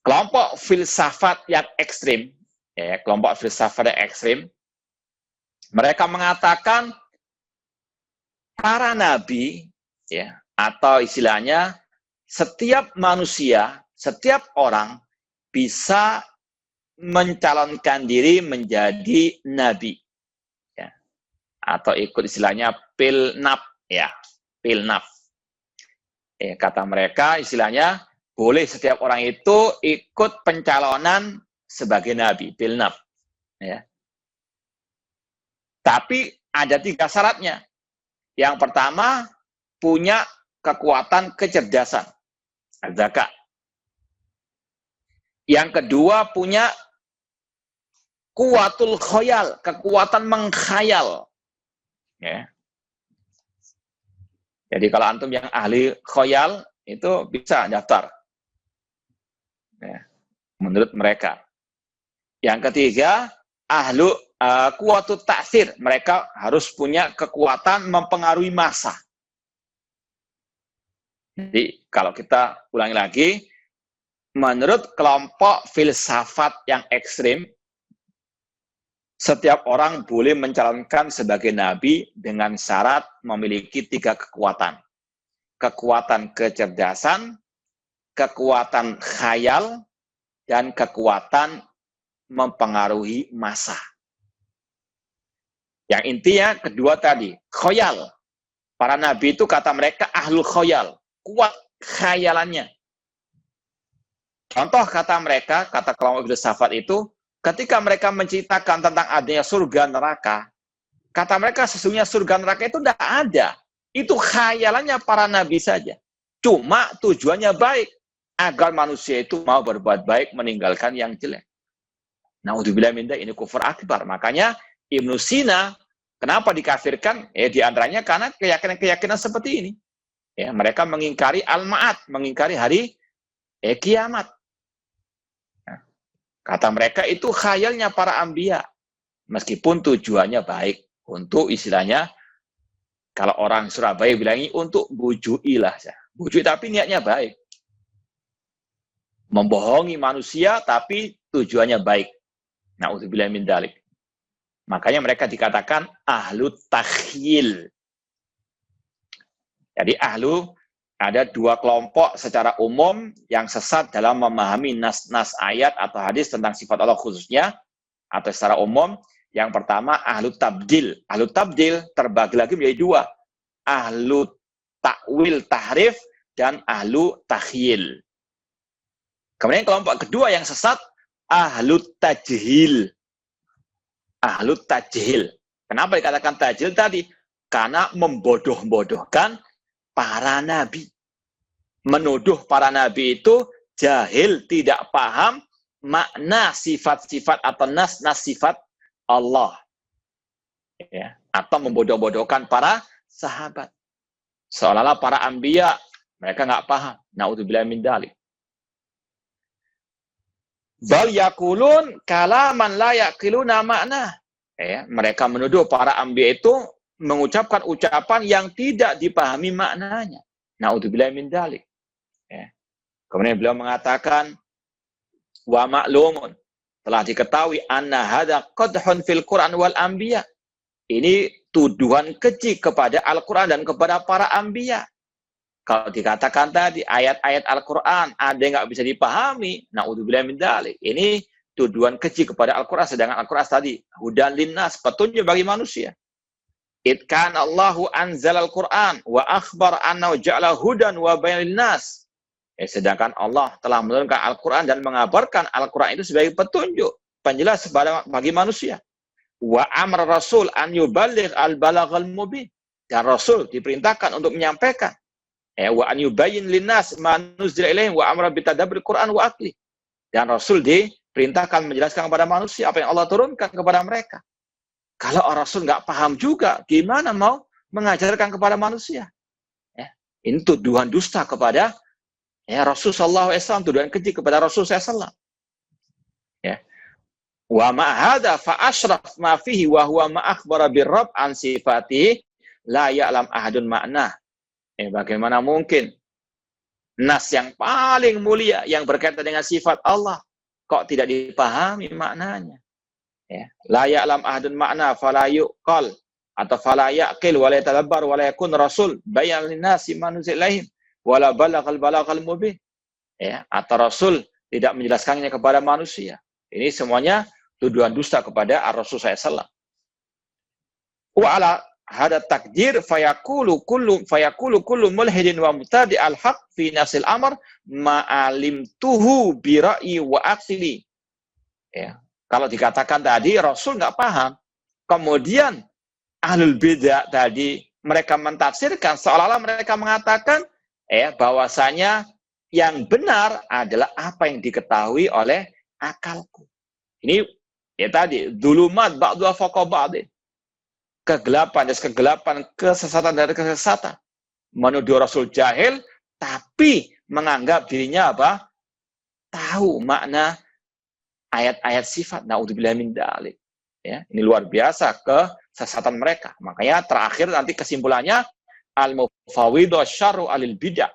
S2: Kelompok filsafat yang ekstrim, ya, kelompok filsafat yang ekstrim, mereka mengatakan para nabi, ya, atau istilahnya setiap manusia, setiap orang bisa mencalonkan diri menjadi nabi, ya. Atau ikut istilahnya pilnap, ya, pilnap. Kata mereka istilahnya boleh setiap orang itu ikut pencalonan sebagai nabi, pilnap, ya. Tapi ada 3 syaratnya. Yang pertama, punya kekuatan kecerdasan, zakat. Yang kedua, punya kuwatul khoyal, kekuatan mengkhayal. Ya. Jadi kalau antum yang ahli khoyal, itu bisa daftar. Ya. Menurut mereka. Yang ketiga, kuwatul ta'sir. Mereka harus punya kekuatan mempengaruhi massa. Jadi kalau kita ulangi lagi, menurut kelompok filsafat yang ekstrim, setiap orang boleh mencalonkan sebagai nabi dengan syarat memiliki 3 kekuatan. Kekuatan kecerdasan, kekuatan khayal, dan kekuatan mempengaruhi massa. Yang intinya kedua tadi, khoyal. Para nabi itu kata mereka ahlul khoyal, kuat khayalannya. Contoh kata mereka, kata kelompok filsafat itu, ketika mereka menceritakan tentang adanya surga neraka, kata mereka sesungguhnya surga neraka itu tidak ada. Itu khayalannya para nabi saja. Cuma tujuannya baik, agar manusia itu mau berbuat baik, meninggalkan yang jelek. Naudzubillah min dzalik, ini kufur akbar. Makanya Ibnu Sina, kenapa dikafirkan? Di antaranya karena keyakinan-keyakinan seperti ini. Ya, mereka mengingkari al-ma'ad, mengingkari hari kiamat. Kata mereka itu khayalnya para anbiya. Meskipun tujuannya baik. Untuk istilahnya, kalau orang Surabaya bilangi untuk bujui lah. Bujui tapi niatnya baik. Membohongi manusia tapi tujuannya baik. Na'udzubillah min dzalik. Makanya mereka dikatakan ahlu takhyil. Jadi ada 2 kelompok secara umum yang sesat dalam memahami nas-nas ayat atau hadis tentang sifat Allah khususnya atau secara umum. Yang pertama ahlu tabdil. Ahlu tabdil terbagi lagi menjadi 2. Ahlu takwil tahrif dan ahlu takhyil. Kemudian kelompok kedua yang sesat ahlu tajhil. Ahlu tajhil. Kenapa dikatakan tajhil tadi? Karena membodoh-bodohkan para nabi. Menuduh para nabi itu jahil, tidak paham makna sifat-sifat atau nas-nas sifat Allah. Ya. Atau membodoh-bodohkan para sahabat. Seolah-olah para anbiya, mereka nggak paham. Na'udzubillah min dzalik. Bal yakulun kalaman la yaqiluna makna. Ya, mereka menuduh para anbiya itu mengucapkan ucapan yang tidak dipahami maknanya. Na'udzubillah min dzalik. Ya. Kemudian beliau mengatakan wa ma'lumun, telah diketahui anna hadza qadhun fil Qur'an wal anbiya. Ini tuduhan keji kepada Al-Qur'an dan kepada para anbiya. Kalau dikatakan tadi ayat-ayat Al-Qur'an ada yang nggak bisa dipahami, na'udzubillah min dzalik. Ini tuduhan keji kepada Al-Qur'an, sedangkan Al-Qur'an tadi hudan linnas, petunjuk bagi manusia. It kana Allahu anzalal Qur'an wa akhbar annahu ja'ala hudan wa bayanan linnas. Sedangkan Allah telah menurunkan Al-Qur'an dan mengabarkan Al-Qur'an itu sebagai petunjuk, penjelas bagi manusia. Wa amr rasul an yuballigh al-balaghal mubin. Dan Rasul diperintahkan untuk menyampaikan. Wa an yubayyin linnas ma nuzila ilaihim wa amra bitadabbur Qur'an wa aqli. Dan Rasul diperintahkan menjelaskan kepada manusia apa yang Allah turunkan kepada mereka. Kalau Rasul nggak paham juga, gimana mau mengajarkan kepada manusia? Ini tuduhan dusta kepada Rasul sallallahu alaihi wasallam, tuduhan keji kepada Rasul sallallahu alaihi wasallam. Wa ma hadza fa asyraf ma fihi wa huwa ma akhbara bir-rabb an sifatihi la ya'lam ahadun makna. Bagaimana mungkin nas yang paling mulia yang berkaitan dengan sifat Allah kok tidak dipahami maknanya? La ya'lam ahadun makna fala yuqal atau fala yaqil wa la yatadabbar wa la yakun rasul bayan linnasi ma nuzila ilaihim wa la balaghal mubin. Atau Rasul tidak menjelaskannya kepada manusia. Ini semuanya tuduhan dusta kepada Rasul SAW. Wa ala hada takdir fayaqulu kullu mulhidin wa mubtadi al-haq fi nasil amr ma'alimtuhu bi ra'yi wa aqli. Ya. Kalau dikatakan tadi Rasul nggak paham, kemudian ahlul bidah tadi mereka mentafsirkan seolah-olah mereka mengatakan bahwasanya yang benar adalah apa yang diketahui oleh akalku. Ini tadi dzulumat ba'dha fawqa ba'din. Kegelapan dan kegelapan, kesesatan dari kesesatan. Menuduh Rasul jahil tapi menganggap dirinya apa? Tahu makna ayat-ayat sifat. Na'udzubillah min dzalik. Ya, ini luar biasa kesesatan mereka. Makanya terakhir nanti kesimpulannya al-mufawwidhu syarru alil bidah.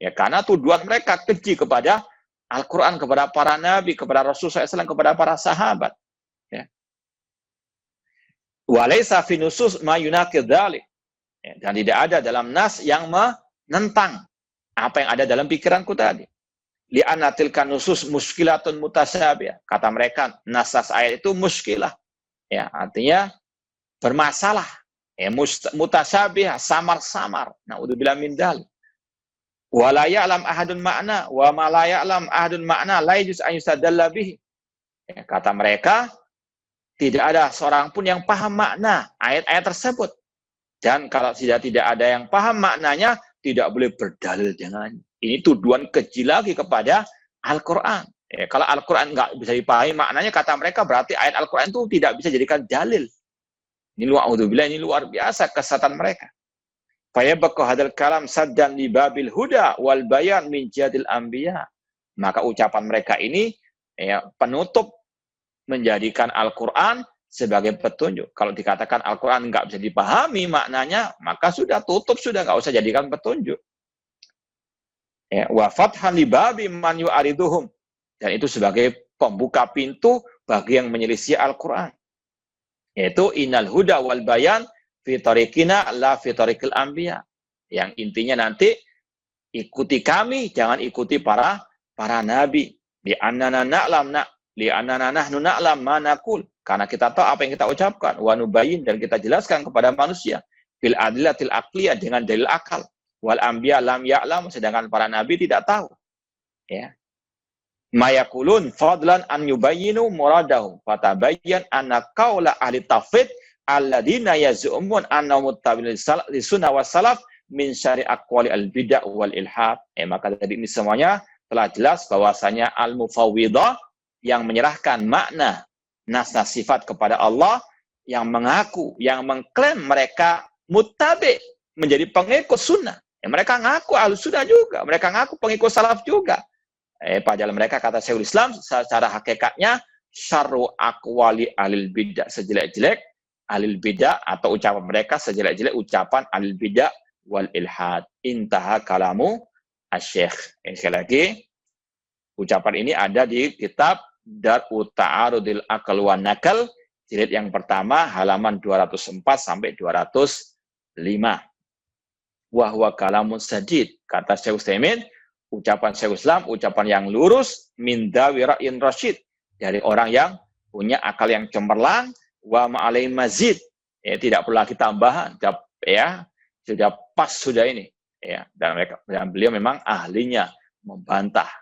S2: Ya, karena tuduhan mereka keji kepada Al-Quran, kepada para nabi, kepada Rasul SAW, kepada para sahabat. Ya. Walaysa fi nusus ma yunaqid dzalik. Dan tidak ada dalam nas yang menentang apa yang ada dalam pikiranku tadi. Li'anna tilka nusus muskilatun mutasyabih. Kata mereka, nas-nas ayat itu muskilah. Ya, artinya bermasalah. Ya, mutasyabih, samar-samar. Na'udzubillah min dzalik. Wa la ya'lam ahadun ma'na wa ma la ya'lam ahadun ma'na la yajuz an yustadalla bihi. Ya, kata mereka, tidak ada seorang pun yang paham makna ayat-ayat tersebut. Dan kalau tidak ada yang paham maknanya, tidak boleh berdalil dengannya. Ini tuduhan keji lagi kepada Al-Quran. Ya, kalau Al-Quran nggak bisa dipahami maknanya, kata mereka berarti ayat Al-Quran itu tidak bisa jadikan dalil. Ini luar biasa kesesatan mereka. Fayabqa hadal kalam saddan li babil huda wal bayan min jadil anbiya. Maka ucapan mereka ini penutup menjadikan Al-Quran sebagai petunjuk. Kalau dikatakan Al-Quran nggak bisa dipahami maknanya, maka sudah tutup, sudah nggak usah jadikan petunjuk. Wa fathan li babi man yu'ariduhum. Dan itu sebagai pembuka pintu bagi yang menyelisih Al-Quran. Yaitu innal huda wal bayan fi tariqina la fi tariqil anbiya. Yang intinya nanti ikuti kami, jangan ikuti para nabi. Li annana nahnu na'lam ma naqul. Karena kita tahu apa yang kita ucapkan, wa nubayyin, dan kita jelaskan kepada manusia bil adillatil aqliyah, dengan dalil akal. Wal anbiya lam ya'lam, sedangkan para nabi tidak tahu. Ya. Mayaqulun fadlan an yubayyinu muradahum fatabayyan anna qaula ahli tafwid alladziina yaz'umun anna muttabi'il sunnah was salaf min syari' aqwali al-bid'ah wal ilhad. Maka dari ini semuanya telah jelas bahwasanya al-mufawwidhah yang menyerahkan makna nas-nas sifat kepada Allah, yang mengaku, yang mengklaim mereka muttabi', menjadi pengikut sunnah. Mereka ngaku ahlus sunnah juga, mereka ngaku pengikut salaf juga. Padahal mereka, kata Syekhul Islam, secara hakikatnya syarru aqwali alil bidah, sejelek-jelek alil bidah, atau ucapan mereka sejelek-jelek ucapan alil bidah wal ilhad. Intaha kalamu asy-syekh. Sekali lagi, ucapan ini ada di kitab Dar'u Ta'arudil Aql wa Naql, jilid yang pertama, halaman 204 sampai 205. Wa huwa kalamun sadid, kata Syekh Utsaimin, ucapan Syekh Islam, ucapan yang lurus, min dawi ra'yin rasyid, dari orang yang punya akal yang cemerlang, wa ma'alai mazid, tidak perlu lagi tambahan, sudah pas sudah ini, dan beliau memang ahlinya membantah.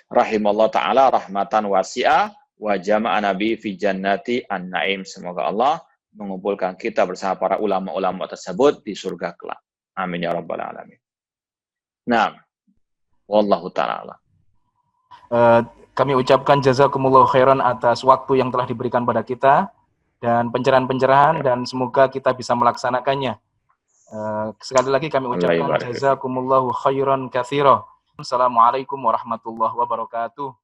S2: Rahimallahu ta'ala rahmatan wasi'ah wa jama'a nabi fi jannati an-na'im. Semoga Allah mengumpulkan kita bersama para ulama-ulama tersebut di surga kelak. Amin ya rabbal alamin. Nah, wallahu ta'ala.
S3: Kami ucapkan jazakumullahu khairan atas waktu yang telah diberikan pada kita dan pencerahan-pencerahan, dan semoga kita bisa melaksanakannya. Sekali lagi kami ucapkan jazakumullahu khairan katsira. Assalamualaikum warahmatullahi wabarakatuh.